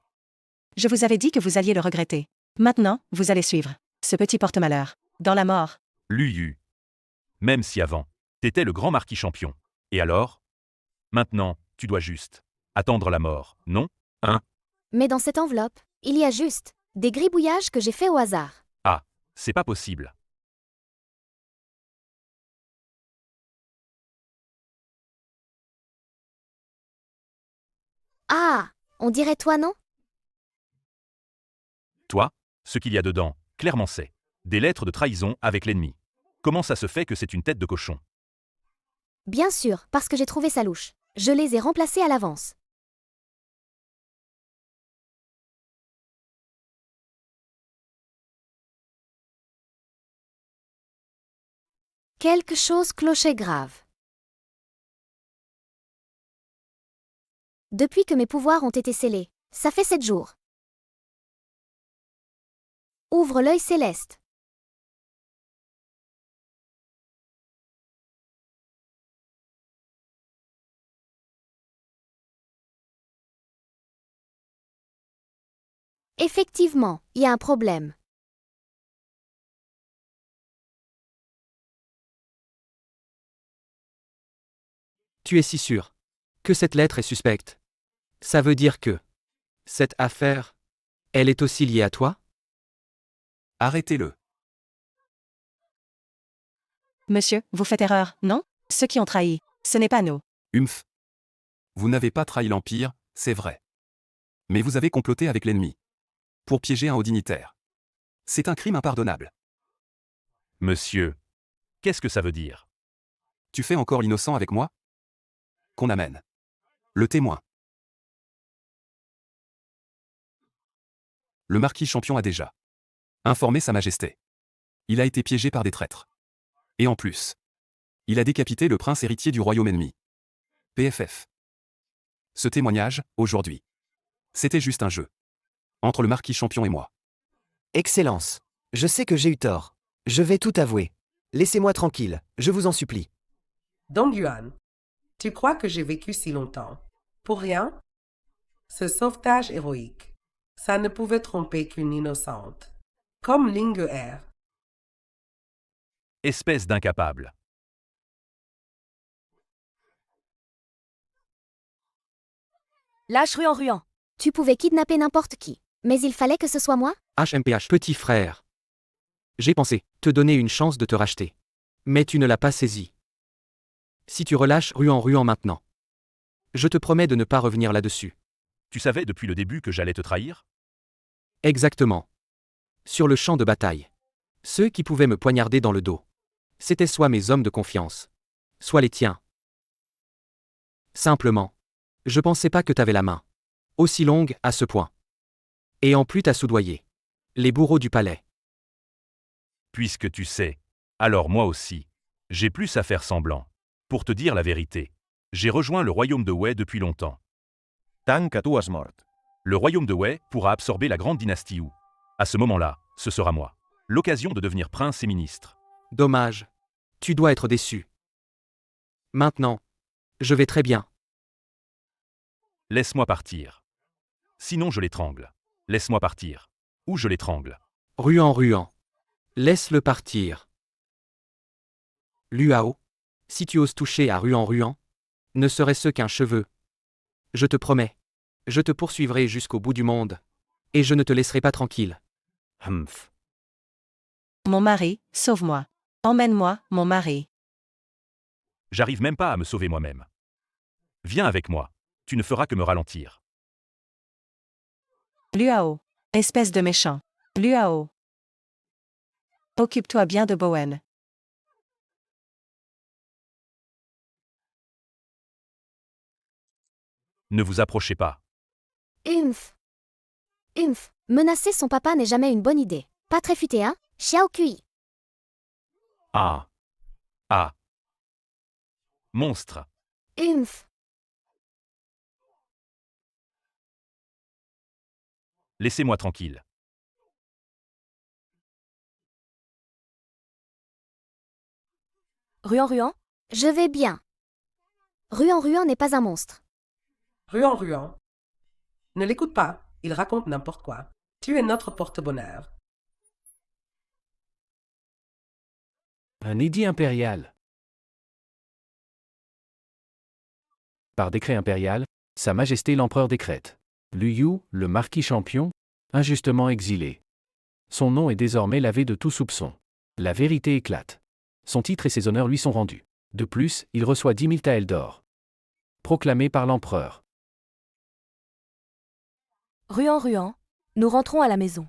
E: Je vous avais dit que vous alliez le regretter. Maintenant, vous allez suivre ce petit porte-malheur dans la mort.
G: Luyu. Même si avant, t'étais le grand marquis champion. Et alors? Maintenant, tu dois juste attendre la mort, non? Hein?
A: Mais dans cette enveloppe, il y a juste des gribouillages que j'ai faits au hasard.
G: Ah, c'est pas possible.
A: Ah, on dirait toi, non?
G: Toi, ce qu'il y a dedans, clairement c'est des lettres de trahison avec l'ennemi. Comment ça se fait que c'est une tête de cochon?
A: Bien sûr, parce que j'ai trouvé ça louche. Je les ai remplacés à l'avance. Quelque chose clochait grave. Depuis que mes pouvoirs ont été scellés, ça fait 7 jours. Ouvre l'œil céleste. Effectivement, il y a un problème.
J: Tu es si sûr que cette lettre est suspecte. Ça veut dire que cette affaire, elle est aussi liée à toi? Arrêtez-le.
E: Monsieur, vous faites erreur, non? Ceux qui ont trahi, ce n'est pas nous.
J: Humph. Vous n'avez pas trahi l'Empire, c'est vrai. Mais vous avez comploté avec l'ennemi. Pour piéger un haut dignitaire. C'est un crime impardonnable.
G: Monsieur, qu'est-ce que ça veut dire?
J: Tu fais encore l'innocent avec moi? Qu'on amène. Le témoin. Le marquis champion a déjà informé Sa Majesté. Il a été piégé par des traîtres. Et en plus, il a décapité le prince héritier du royaume ennemi. PFF. Ce témoignage, aujourd'hui, c'était juste un jeu. Entre le marquis champion et moi.
K: Excellence. Je sais que j'ai eu tort. Je vais tout avouer. Laissez-moi tranquille, je vous en supplie.
H: Don Yuan, tu crois que j'ai vécu si longtemps? Pour rien? Ce sauvetage héroïque, ça ne pouvait tromper qu'une innocente. Comme Linguer.
G: Espèce d'incapable.
D: Lâche Ruan.
A: Tu pouvais kidnapper n'importe qui. Mais il fallait que ce soit moi?
J: HMPH petit frère. J'ai pensé te donner une chance de te racheter. Mais tu ne l'as pas saisi. Si tu relâches Ruan maintenant, je te promets de ne pas revenir là-dessus.
G: Tu savais depuis le début que j'allais te trahir?
J: Exactement. Sur le champ de bataille. Ceux qui pouvaient me poignarder dans le dos. C'étaient soit mes hommes de confiance, soit les tiens. Simplement. Je pensais pas que t'avais la main aussi longue à ce point. Et en plus t'as soudoyé les bourreaux du palais.
G: Puisque tu sais, alors moi aussi, j'ai plus à faire semblant. Pour te dire la vérité, j'ai rejoint le royaume de Wei depuis longtemps.
S: Tant que tu has mort.
G: Le royaume de Wei pourra absorber la grande dynastie Wu. À ce moment-là, ce sera moi. L'occasion de devenir prince et ministre.
J: Dommage. Tu dois être déçu. Maintenant. Je vais très bien.
G: Laisse-moi partir. Sinon je l'étrangle. Laisse-moi partir. Ou je l'étrangle.
J: Ruan. Laisse-le partir. Luao. Si tu oses toucher à Ruan, ne serait-ce qu'un cheveu. Je te promets. Je te poursuivrai jusqu'au bout du monde. Et je ne te laisserai pas tranquille. Humph.
E: Mon mari, sauve-moi. Emmène-moi, mon mari.
G: J'arrive même pas à me sauver moi-même. Viens avec moi. Tu ne feras que me ralentir.
E: Luao. Espèce de méchant. Luao. Occupe-toi bien de Bowen.
G: Ne vous approchez pas.
A: Humph. Menacer son papa n'est jamais une bonne idée. Pas très futé, hein, Xiao Kui.
G: Ah. Ah. Monstre.
A: Humph.
G: Laissez-moi tranquille.
D: Ruan?
A: Je vais bien. Ruan n'est pas un monstre.
H: Ruan. Ne l'écoute pas, il raconte n'importe quoi. Tu es notre porte-bonheur.
C: Un édit impérial. Par décret impérial, Sa Majesté l'Empereur décrète. Lu Yu, le marquis champion, injustement exilé. Son nom est désormais lavé de tout soupçon. La vérité éclate. Son titre et ses honneurs lui sont rendus. De plus, il reçoit 10 000 taels d'or. Proclamé par l'empereur.
D: Ruan, nous rentrons à la maison.